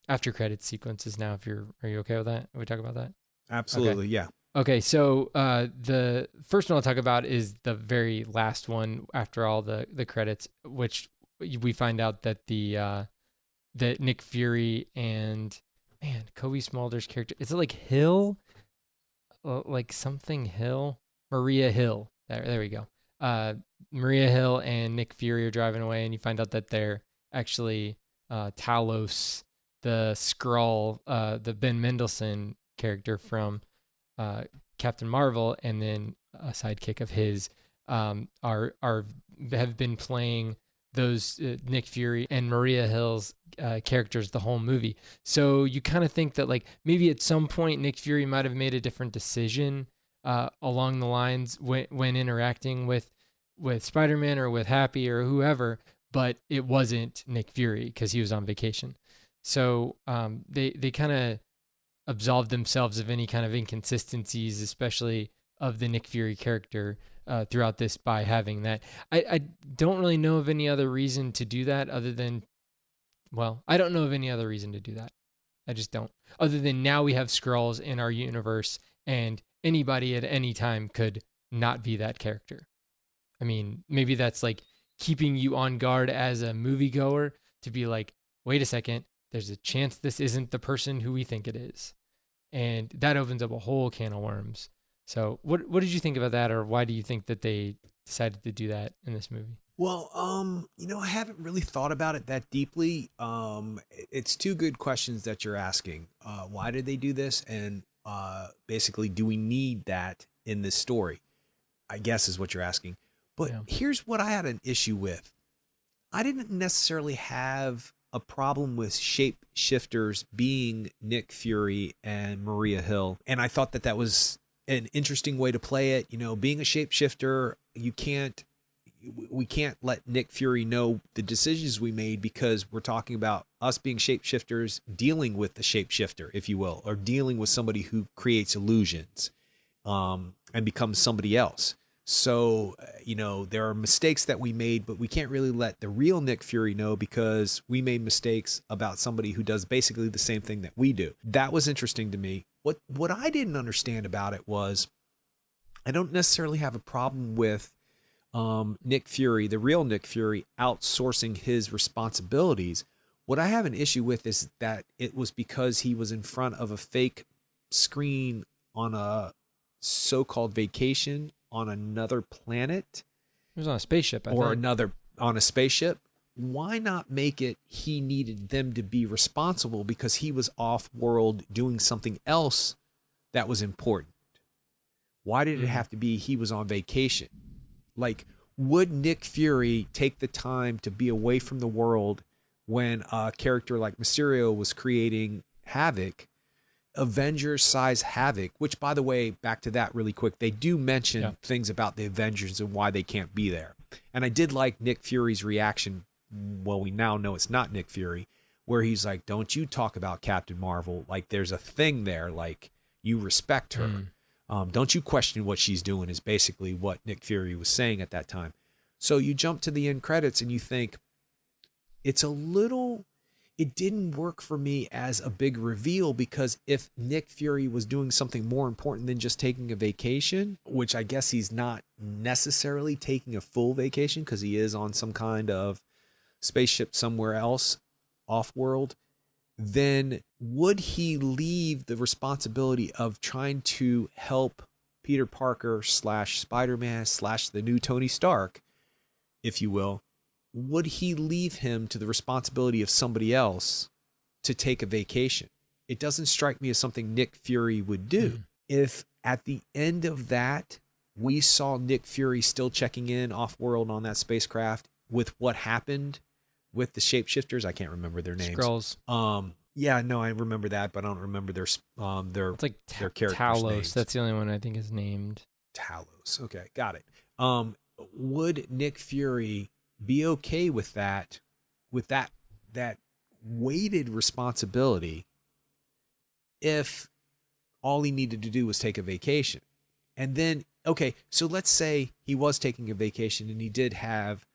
after credits sequences now. Are you okay with that? We talk about that? Absolutely. Okay. Yeah. Okay, so the first one I'll talk about is the very last one after all the credits, which we find out that that Nick Fury and Kobe Smulders' character, is it like Hill, like something Hill, Maria Hill. There we go. Maria Hill and Nick Fury are driving away, and you find out that they're actually Talos, the Skrull, the Ben Mendelsohn character from Captain Marvel, and then a sidekick of his, have been playing those Nick Fury and Maria Hill's characters the whole movie. So you kind of think that, like, maybe at some point Nick Fury might have made a different decision along the lines when interacting with Spider-Man or with Happy or whoever, but it wasn't Nick Fury because he was on vacation. So they kind of absolved themselves of any kind of inconsistencies, especially of the Nick Fury character throughout this by having that. I don't really know of any other reason to do that other than, well, I don't know of any other reason to do that. I just don't. Other than now we have Skrulls in our universe, and anybody at any time could not be that character. I mean, maybe that's like keeping you on guard as a moviegoer to be like, wait a second, there's a chance this isn't the person who we think it is. And that opens up a whole can of worms. So what did you think about that, or why do you think that they decided to do that in this movie? Well, I haven't really thought about it that deeply. It's two good questions that you're asking. Why did they do this? And basically, do we need that in this story? I guess is what you're asking. But Yeah. here's what I had an issue with. I didn't necessarily have a problem with shapeshifters being Nick Fury and Maria Hill. And I thought that that was an interesting way to play it. Being a shapeshifter, we can't let Nick Fury know the decisions we made because we're talking about us being shapeshifters, dealing with the shapeshifter, if you will, or dealing with somebody who creates illusions and becomes somebody else. So, there are mistakes that we made, but we can't really let the real Nick Fury know because we made mistakes about somebody who does basically the same thing that we do. That was interesting to me. What I didn't understand about it was I don't necessarily have a problem with Nick Fury, the real Nick Fury, outsourcing his responsibilities. What I have an issue with is that it was because he was in front of a fake screen on a so-called vacation on another planet. It was on a spaceship, On a spaceship. Why not make it he needed them to be responsible because he was off-world doing something else that was important? Why did it have to be he was on vacation? Like, would Nick Fury take the time to be away from the world when a character like Mysterio was creating havoc, Avengers-size havoc, which, by the way, back to that really quick, they do mention things about the Avengers and why they can't be there. And I did like Nick Fury's reaction. Well, we now know it's not Nick Fury, where he's like, don't you talk about Captain Marvel. Like, there's a thing there, like, you respect her. Don't you question what she's doing is basically what Nick Fury was saying at that time. So you jump to the end credits and you think it didn't work for me as a big reveal because if Nick Fury was doing something more important than just taking a vacation, which I guess he's not necessarily taking a full vacation because he is on some kind of spaceship somewhere else off-world, then would he leave the responsibility of trying to help Peter Parker / Spider-Man / the new Tony Stark, if you will, would he leave him to the responsibility of somebody else to take a vacation? It doesn't strike me as something Nick Fury would do. If at the end of that, we saw Nick Fury still checking in off-world on that spacecraft with what happened with the shapeshifters. I can't remember their names. Skrulls. Yeah, no, I remember that, but I don't remember their It's like their characters' Talos. names. That's the only one I think is named. Talos. Okay, got it. Would Nick Fury be okay with that weighted responsibility if all he needed to do was take a vacation? And then, okay, so let's say he was taking a vacation and he did have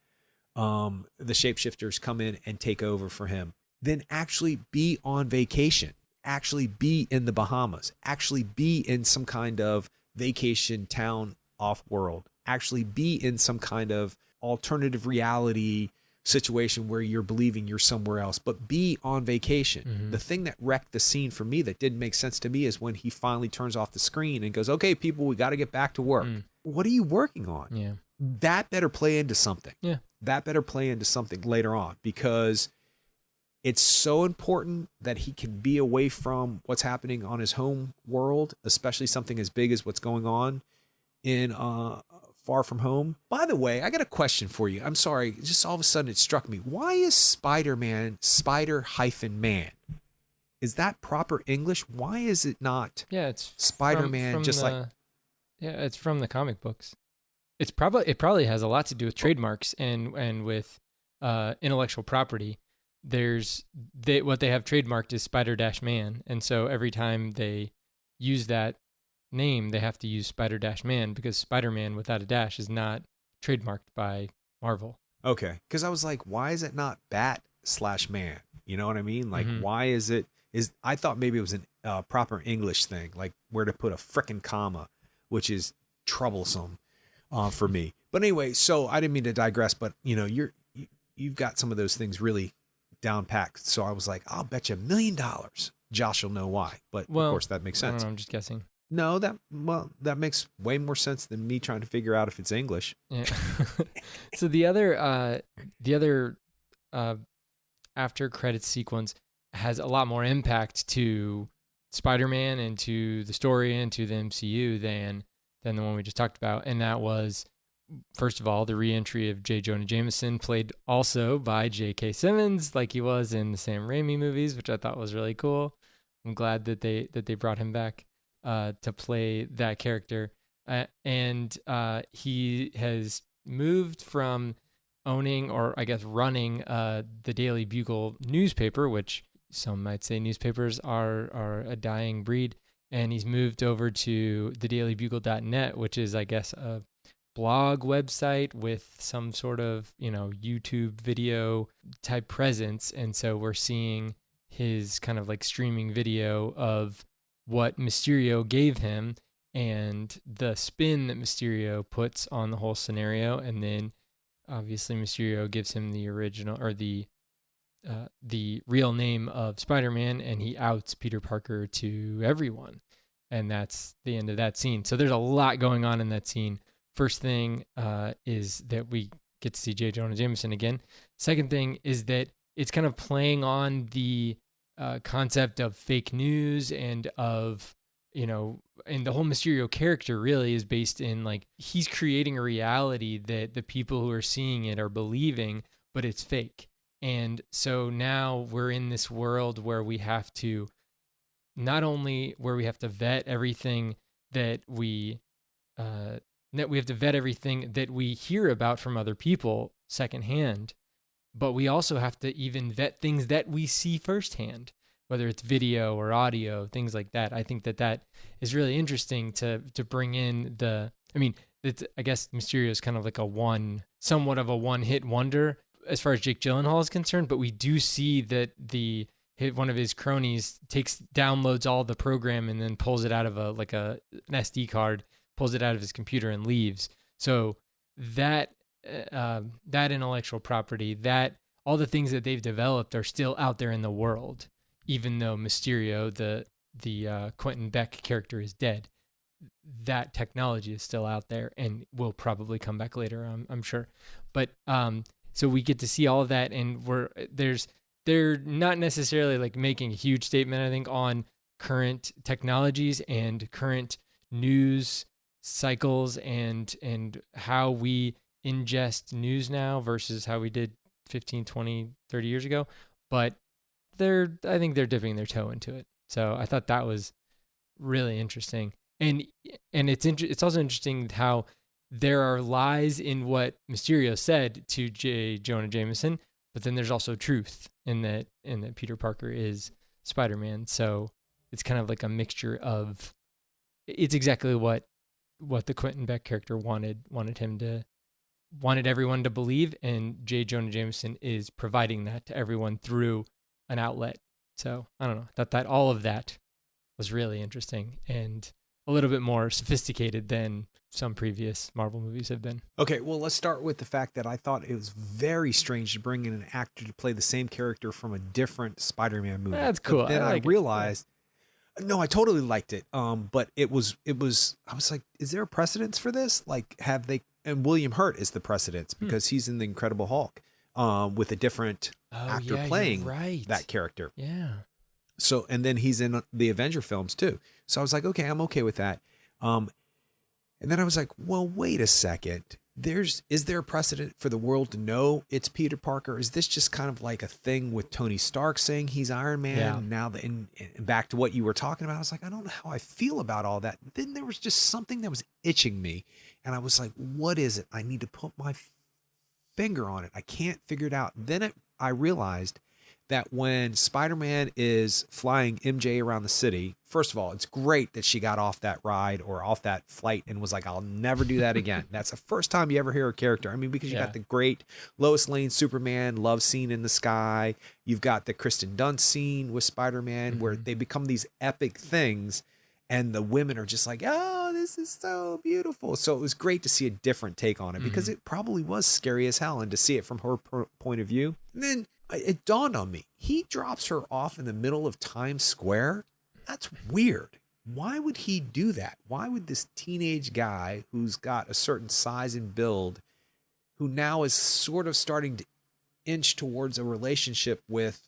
the shapeshifters come in and take over for him. Then actually be on vacation, actually be in the Bahamas, actually be in some kind of vacation town off-world, actually be in some kind of alternative reality situation where you're believing you're somewhere else, but be on vacation. The thing that wrecked the scene for me that didn't make sense to me is when he finally turns off the screen and goes, okay, people, we got to get back to work. What are you working on? Yeah. That better play into something. Yeah. That better play into something later on because it's so important that he can be away from what's happening on his home world, especially something as big as what's going on in Far From Home. By the way, I got a question for you. I'm sorry, just all of a sudden it struck me. Why is Spider-Man Spider-Man? Is that proper English? Why is it not? Yeah, it's Spider-Man from just the, yeah, it's from the comic books. It probably has a lot to do with trademarks and with intellectual property. What they have trademarked is Spider-Man, and so every time they use that name, they have to use Spider-Man because Spider-Man without a dash is not trademarked by Marvel. Okay. Because I was like, why is it not Bat/Man? You know what I mean? Like, Mm-hmm. why is it? I thought maybe it was a proper English thing, like where to put a frickin' comma, which is troublesome for me. But anyway, so I didn't mean to digress, but you've got some of those things really down packed. So I was like, I'll bet you $1,000,000 Josh will know why. But of Well, course, that makes I don't sense. know. I'm just guessing. No, that makes way more sense than me trying to figure out if it's English. Yeah. So the other uh, after credits sequence has a lot more impact to Spider-Man and to the story and to the MCU than the one we just talked about, and that was first of all the re-entry of J. Jonah Jameson, played also by J.K. Simmons, like he was in the Sam Raimi movies, which I thought was really cool. I'm glad that they brought him back to play that character, and he has moved from owning, or I guess running, the Daily Bugle newspaper, which some might say newspapers are a dying breed, and he's moved over to thedailybugle.net, which is, I guess, a blog website with some sort of YouTube video type presence. And so we're seeing his kind of like streaming video of what Mysterio gave him and the spin that Mysterio puts on the whole scenario. And then obviously Mysterio gives him the original, or the real name of Spider-Man, and he outs Peter Parker to everyone. And that's the end of that scene. So there's a lot going on in that scene. First thing is that we get to see J. Jonah Jameson again. Second thing is that it's kind of playing on the concept of fake news and of, and the whole Mysterio character really is based in, like, he's creating a reality that the people who are seeing it are believing, but it's fake. And so now we're in this world where we have to vet everything that we hear about from other people secondhand, but we also have to even vet things that we see firsthand, whether it's video or audio, things like that. I think that is really interesting to bring in I guess Mysterio is kind of like somewhat of a one-hit wonder as far as Jake Gyllenhaal is concerned, but we do see that one of his cronies downloads all the program and then pulls it out of an SD card, pulls it out of his computer and leaves. So that intellectual property, that all the things that they've developed are still out there in the world, even though Mysterio, the Quentin Beck character, is dead. That technology is still out there and will probably come back later, I'm sure. But so we get to see all of that, and they're not necessarily like making a huge statement, I think, on current technologies and current news cycles and how we ingest news now versus how we did 15, 20, 30 years ago. But I think they're dipping their toe into it. So I thought that was really interesting. And it's also interesting how there are lies in what Mysterio said to J. Jonah Jameson, but then there's also truth in that Peter Parker is Spider-Man. So it's kind of like a mixture of, it's exactly what the Quentin Beck character wanted everyone to believe, and J. Jonah Jameson is providing that to everyone through an outlet. So I don't know, that all of that was really interesting and a little bit more sophisticated than some previous Marvel movies have been. Okay, well, let's start with the fact that I thought it was very strange to bring in an actor to play the same character from a different Spider-Man movie. That's cool. But then I like realized, no, I totally liked it. But it was, I was like, is there a precedence for this? Like, have they? And William Hurt is the precedence because he's in the Incredible Hulk, with a different actor playing that character. Yeah. So, and then he's in the Avenger films too. So I was like, okay, I'm okay with that. And then I was like, well, wait a second. Is there a precedent for the world to know it's Peter Parker? Is this just kind of like a thing with Tony Stark saying he's Iron Man? Yeah. And now and back to what you were talking about, I was like, I don't know how I feel about all that. Then there was just something that was itching me. And I was like, what is it? I need to put my finger on it. I can't figure it out. Then I realized that when Spider-Man is flying MJ around the city, first of all, it's great that she got off that ride or off that flight and was like, I'll never do that again. That's the first time you ever hear a character. I mean, because you got the great Lois Lane Superman love scene in the sky. You've got the Kristen Dunst scene with Spider-Man where they become these epic things and the women are just like, oh, this is so beautiful. So it was great to see a different take on it because it probably was scary as hell, and to see it from her point of view. And then it dawned on me, he drops her off in the middle of Times Square. That's weird. Why would he do that? Why would this teenage guy who's got a certain size and build, who now is sort of starting to inch towards a relationship with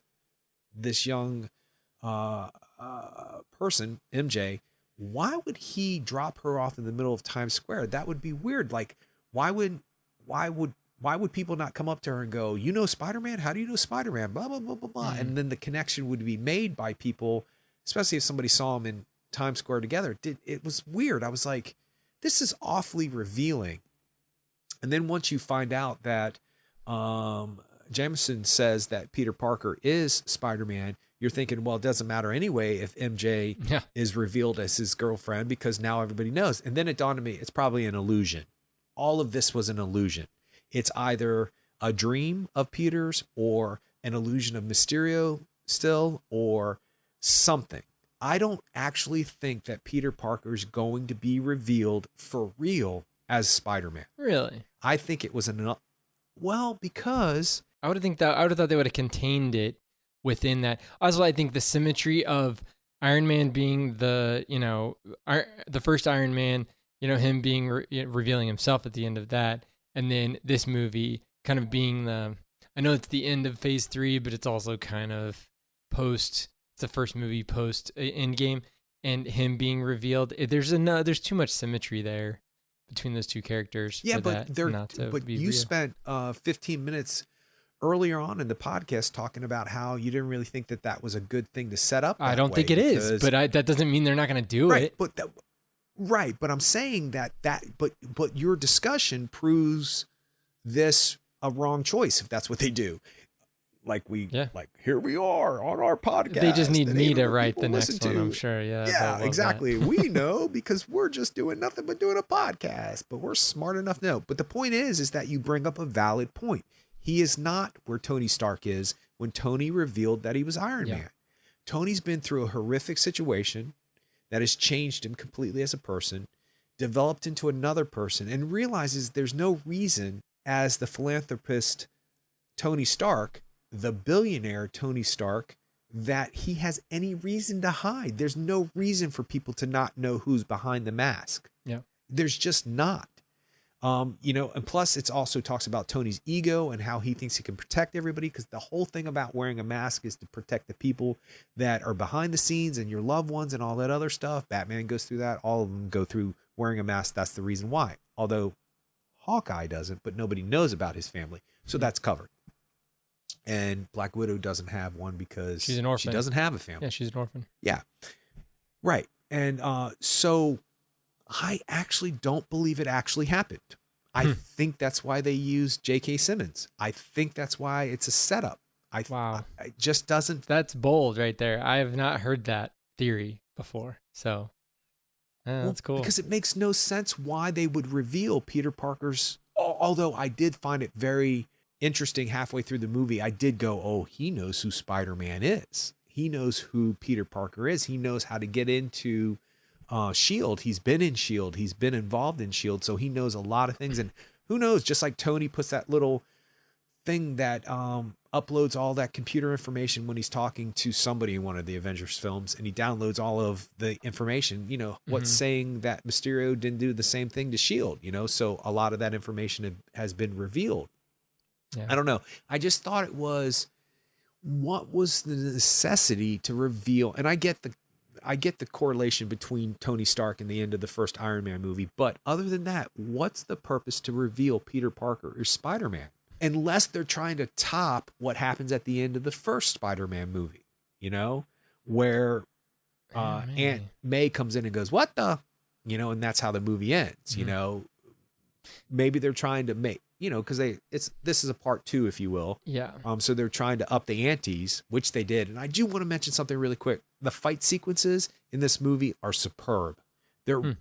this young person, MJ, why would he drop her off in the middle of Times Square? That would be weird. Like, why would people not come up to her and go, you know Spider-Man? How do you know Spider-Man? Blah, blah, blah, blah, blah. And then the connection would be made by people, especially if somebody saw them in Times Square together. It was weird. I was like, this is awfully revealing. And then once you find out that Jameson says that Peter Parker is Spider-Man, you're thinking, well, it doesn't matter anyway if MJ is revealed as his girlfriend, because now everybody knows. And then it dawned on me, it's probably an illusion. All of this was an illusion. It's either a dream of Peter's or an illusion of Mysterio still, or something. I don't actually think that Peter Parker is going to be revealed for real as Spider-Man. Really? I think it was because I would have thought they would have contained it within that. Also, I think the symmetry of Iron Man being the first Iron Man, him being revealing himself at the end of that, and then this movie kind of being I know it's the end of Phase 3, but it's also kind of post. It's the first movie post Endgame, and him being revealed. There's too much symmetry there between those two characters. Yeah, but you spent 15 minutes earlier on in the podcast talking about how you didn't really think that was a good thing to set up. I don't think it is, but that doesn't mean they're not going to do it. But I'm saying but your discussion proves this a wrong choice if that's what they do. Like here we are on our podcast. They just need me to write the next one, I'm sure. Yeah, exactly. We know because we're just doing nothing but doing a podcast, but we're smart enough to know. But the point is that you bring up a valid point. He is not where Tony Stark is when Tony revealed that he was Iron Man. Tony's been through a horrific situation that has changed him completely as a person, developed into another person, and realizes there's no reason as the philanthropist Tony Stark, the billionaire Tony Stark, that he has any reason to hide. There's no reason for people to not know who's behind the mask. Yeah. There's just not. And plus it also talks about Tony's ego and how he thinks he can protect everybody, because the whole thing about wearing a mask is to protect the people that are behind the scenes and your loved ones and all that other stuff. Batman goes through that. All of them go through wearing a mask. That's the reason why. Although Hawkeye doesn't, but nobody knows about his family. So that's covered. And Black Widow doesn't have one because she's an orphan. She doesn't have a family. Yeah, she's an orphan. Yeah. Right. And so I actually don't believe it actually happened. I think that's why they used J.K. Simmons. I think that's why it's a setup. Wow. It just doesn't. That's bold right there. I have not heard that theory before. So that's cool. Because it makes no sense why they would reveal Peter Parker's. Although I did find it very interesting halfway through the movie. I did go, oh, he knows who Spider-Man is. He knows who Peter Parker is. He knows how to get into S.H.I.E.L.D. He's been in S.H.I.E.L.D. He's been involved in S.H.I.E.L.D. So he knows a lot of things. And who knows, just like Tony puts that little thing that uploads all that computer information when he's talking to somebody in one of the Avengers films, and he downloads all of the information, what's saying that Mysterio didn't do the same thing to S.H.I.E.L.D., so a lot of that information has been revealed. Yeah. I don't know. I just thought it was, what was the necessity to reveal? And I get the correlation between Tony Stark and the end of the first Iron Man movie. But other than that, what's the purpose to reveal Peter Parker or Spider-Man? Unless they're trying to top what happens at the end of the first Spider-Man movie, where Aunt May comes in and goes, what the, and that's how the movie ends, Maybe they're trying to make, because this is a part two, if you will. Yeah. So they're trying to up the antes, which they did. And I do want to mention something really quick. The fight sequences in this movie are superb. They're Hmm.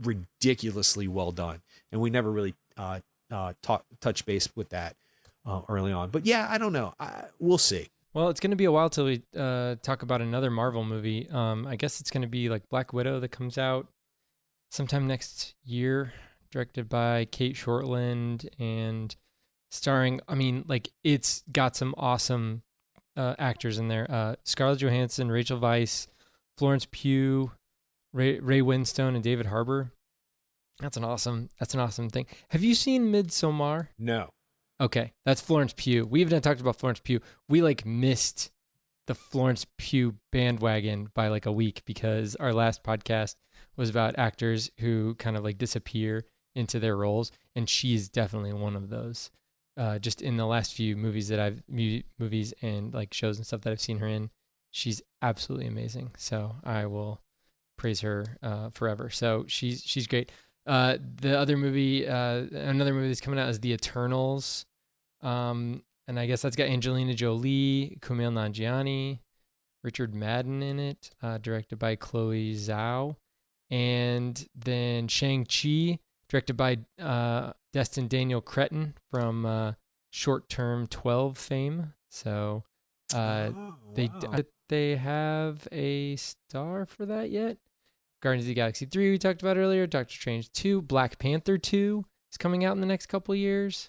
ridiculously well done, and we never really touch base with that early on. But yeah, I don't know. We'll see. Well, it's going to be a while till we talk about another Marvel movie. I guess it's going to be like Black Widow that comes out sometime next year, directed by Kate Shortland and starring. I mean, like it's got some awesome actors in there: Scarlett Johansson, Rachel Weisz, Florence Pugh, Ray Winstone, and David Harbour. That's an awesome thing. Have you seen Midsommar? No. Okay, that's Florence Pugh. We haven't talked about Florence Pugh. We like missed the Florence Pugh bandwagon by like a week because our last podcast was about actors who kind of like disappear into their roles, and she's definitely one of those. Just in the last few movies movies and like shows and stuff that I've seen her in, she's absolutely amazing. So I will praise her forever. So she's great. The other movie, another movie that's coming out is The Eternals. And I guess that's got Angelina Jolie, Kumail Nanjiani, Richard Madden in it, directed by Chloe Zhao. And then Shang-Chi, directed by Destin Daniel Cretton from Short Term 12 fame. So they have a star for that yet? Guardians of the Galaxy 3 we talked about earlier, Doctor Strange 2, Black Panther 2 is coming out in the next couple of years.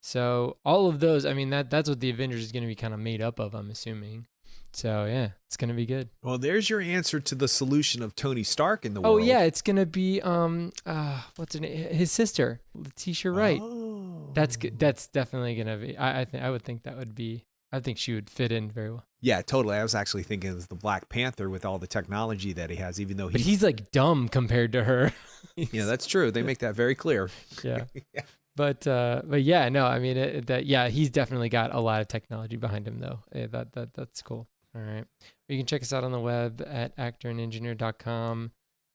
So all of those, I mean, that's what the Avengers is going to be kind of made up of, I'm assuming. So yeah, it's going to be good. Well, there's your answer to the solution of Tony Stark in the Oh world. yeah, it's going to be what's her name? His sister, Letitia Wright. Oh. That's definitely going to be. I would think that would be. I think she would fit in very well. Yeah, totally. I was actually thinking of the Black Panther with all the technology that he has, even though But he's like dumb compared to her. Yeah, that's true. They make that very clear. Yeah. Yeah. But yeah, no, I mean he's definitely got a lot of technology behind him though. That's cool. All right. You can check us out on the web at actorandengineer.com.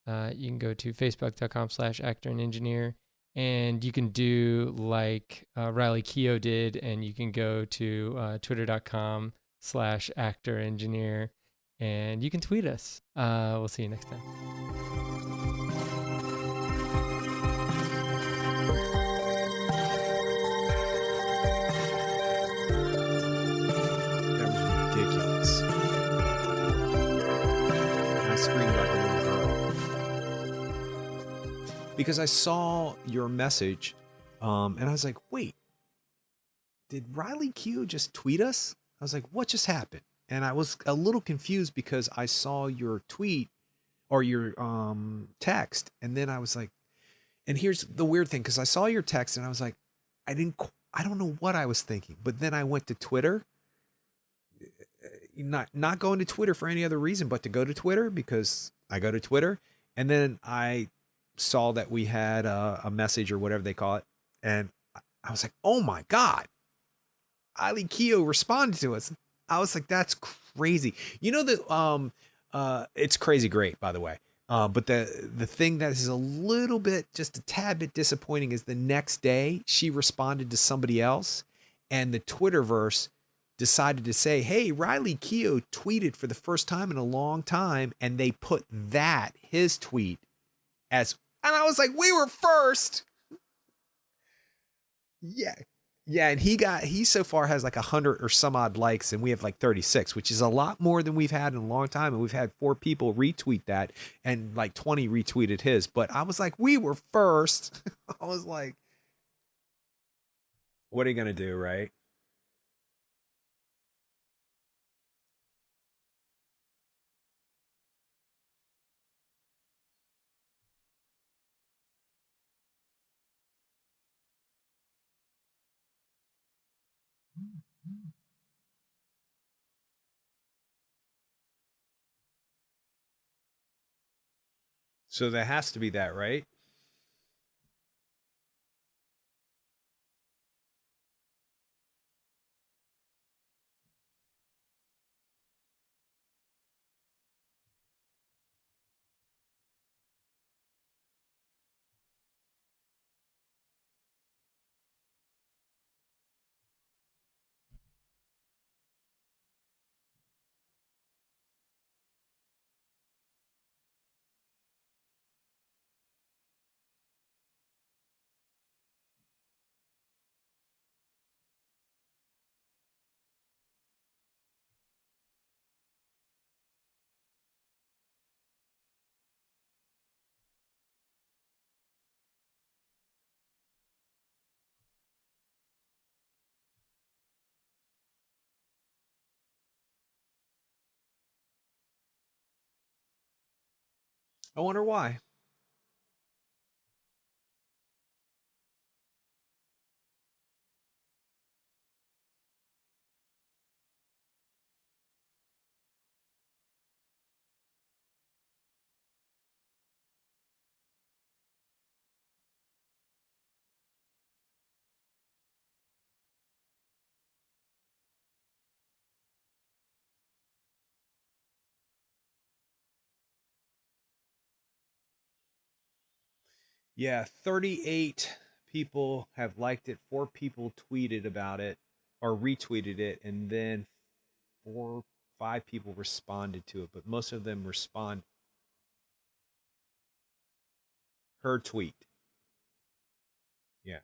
You can go to facebook.com/actorandengineer, and you can do like Riley Keough did, and you can go to twitter.com/actorengineer, and you can tweet us. We'll see you next time. Ridiculous. I screamed like a little girl because I saw your message, and I was like, "Wait, did Riley Q just tweet us?" I was like, "What just happened?" And I was a little confused because I saw your tweet or your text, and then I was like, and here's the weird thing, because I saw your text and I was like, I don't know what I was thinking, but then I went to Twitter. Not going to Twitter for any other reason but to go to Twitter because I go to Twitter, and then I saw that we had a message or whatever they call it, and I was like, oh my god, Ali Keough responded to us. I was like, that's crazy. You know that it's crazy great, by the way. But the thing that is a little bit, just a tad bit disappointing is the next day she responded to somebody else, and the Twitterverse decided to say, hey, Riley Keough tweeted for the first time in a long time, and they put his tweet as, and I was like, we were first. Yeah. Yeah, and he so far has like 100 or some odd likes, and we have like 36, which is a lot more than we've had in a long time. And we've had 4 people retweet that, and like 20 retweeted his. But I was like, we were first. I was like, what are you gonna do, right? So there has to be that, right? I wonder why. Yeah, 38 people have liked it, 4 people tweeted about it or retweeted it, and then 5 people responded to it, but most of them respond her tweet. Yeah.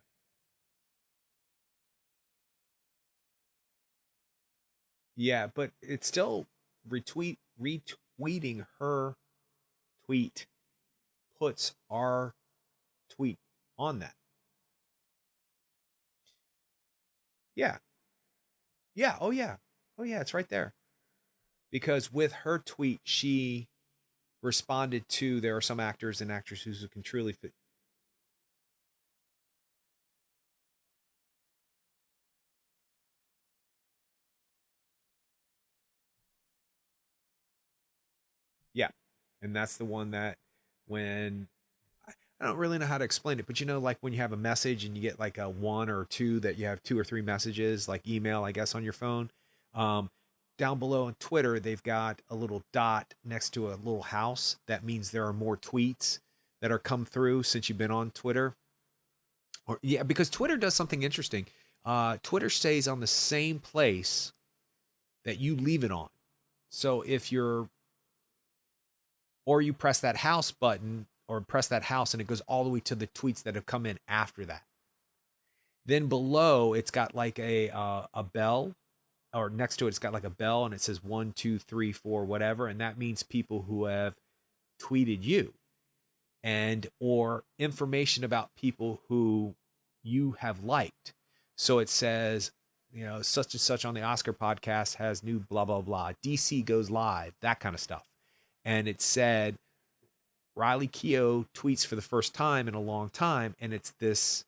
Yeah, but it's still retweeting her tweet puts our tweet on that. Yeah. Yeah. Oh yeah. Oh yeah, it's right there. Because with her tweet, she responded to there are some actors and actresses who can truly fit. Yeah. And that's the one that when I don't really know how to explain it, but you know, like when you have a message and you get like a one or two that you have two or three messages, like email, I guess, on your phone. Um, Down below on Twitter, they've got a little dot next to a little house. That means there are more tweets that are come through since you've been on Twitter. Or yeah, because Twitter does something interesting. Twitter stays on the same place that you leave it on. So if you're or you press that house button or press that house and it goes all the way to the tweets that have come in after that. Then below it's got like a bell, or next to it it's got like a bell and it says 1, 2, 3, 4, whatever, and that means people who have tweeted you and or information about people who you have liked. So it says, you know, such and such on the Oscar podcast has new blah blah blah. DC goes live, that kind of stuff. And it said Riley Keough tweets for the first time in a long time, and it's this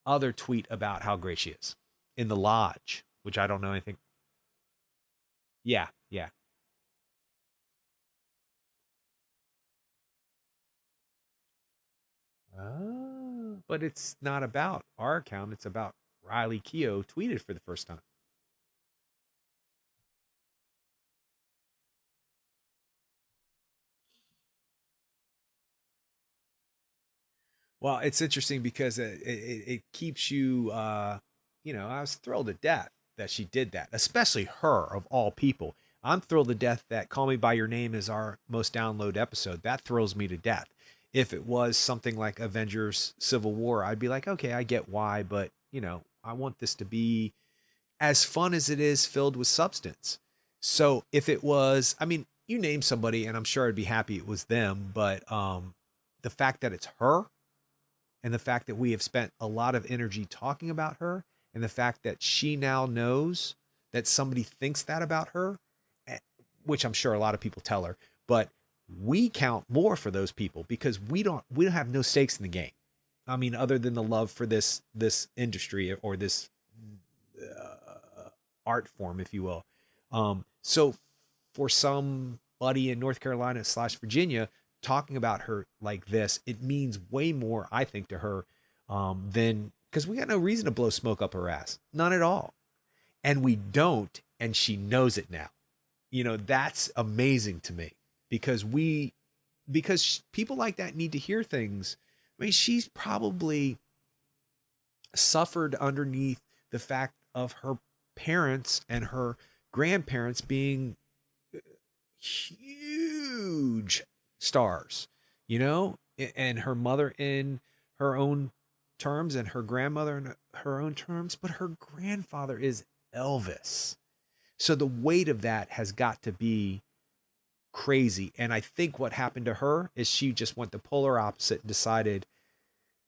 other tweet about how great she is in the lodge, which I don't know anything. Yeah, yeah. But it's not about our account. It's about Riley Keough tweeted for the first time. Well, it's interesting because it keeps you, you know, I was thrilled to death that she did that, especially her of all people. I'm thrilled to death that Call Me By Your Name is our most download episode. That thrills me to death. If it was something like Avengers Civil War, I'd be like, okay, I get why, but, you know, I want this to be as fun as it is filled with substance. So if it was, I mean, you name somebody and I'm sure I'd be happy it was them, but the fact that it's her and the fact that we have spent a lot of energy talking about her and the fact that she now knows that somebody thinks that about her, eh, which I'm sure a lot of people tell her, but we count more for those people because we don't have no stakes in the game. I mean, other than the love for this industry or this art form, if you will. So for somebody in North Carolina slash Virginia talking about her like this, it means way more, I think, to her than because we got no reason to blow smoke up her ass, none at all, and we don't, and she knows it now. You know, that's amazing to me because people like that need to hear things. I mean, she's probably suffered underneath the fact of her parents and her grandparents being huge stars, you know, and her mother in her own terms and her grandmother in her own terms, but her grandfather is Elvis. So the weight of that has got to be crazy. And I think what happened to her is she just went the polar opposite and decided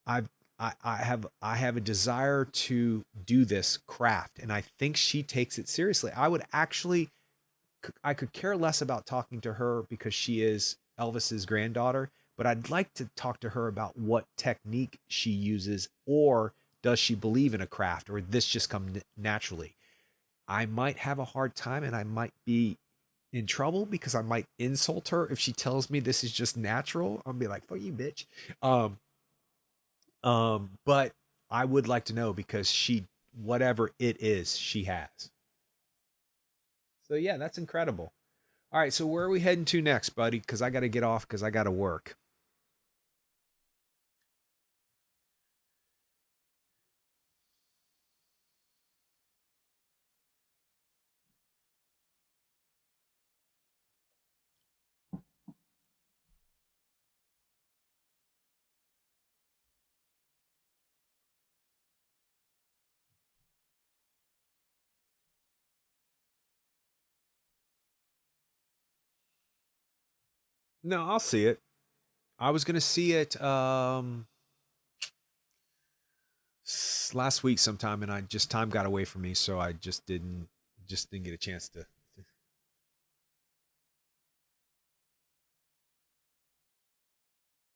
I've I have a desire to do this craft, and I think she takes it seriously. I would actually I could care less about talking to her because she is Elvis's granddaughter, but I'd like to talk to her about what technique she uses, or does she believe in a craft, or this just come naturally. I might have a hard time, and I might be in trouble because I might insult her if she tells me this is just natural. I'll be like, "Fuck you, bitch." Um, but I would like to know because whatever it is, she has. So yeah, that's incredible. All right, so where are we heading to next, buddy? Because I got to get off because I got to work. No, I'll see it. I was gonna see it last week sometime, and I just time got away from me, so I just didn't get a chance to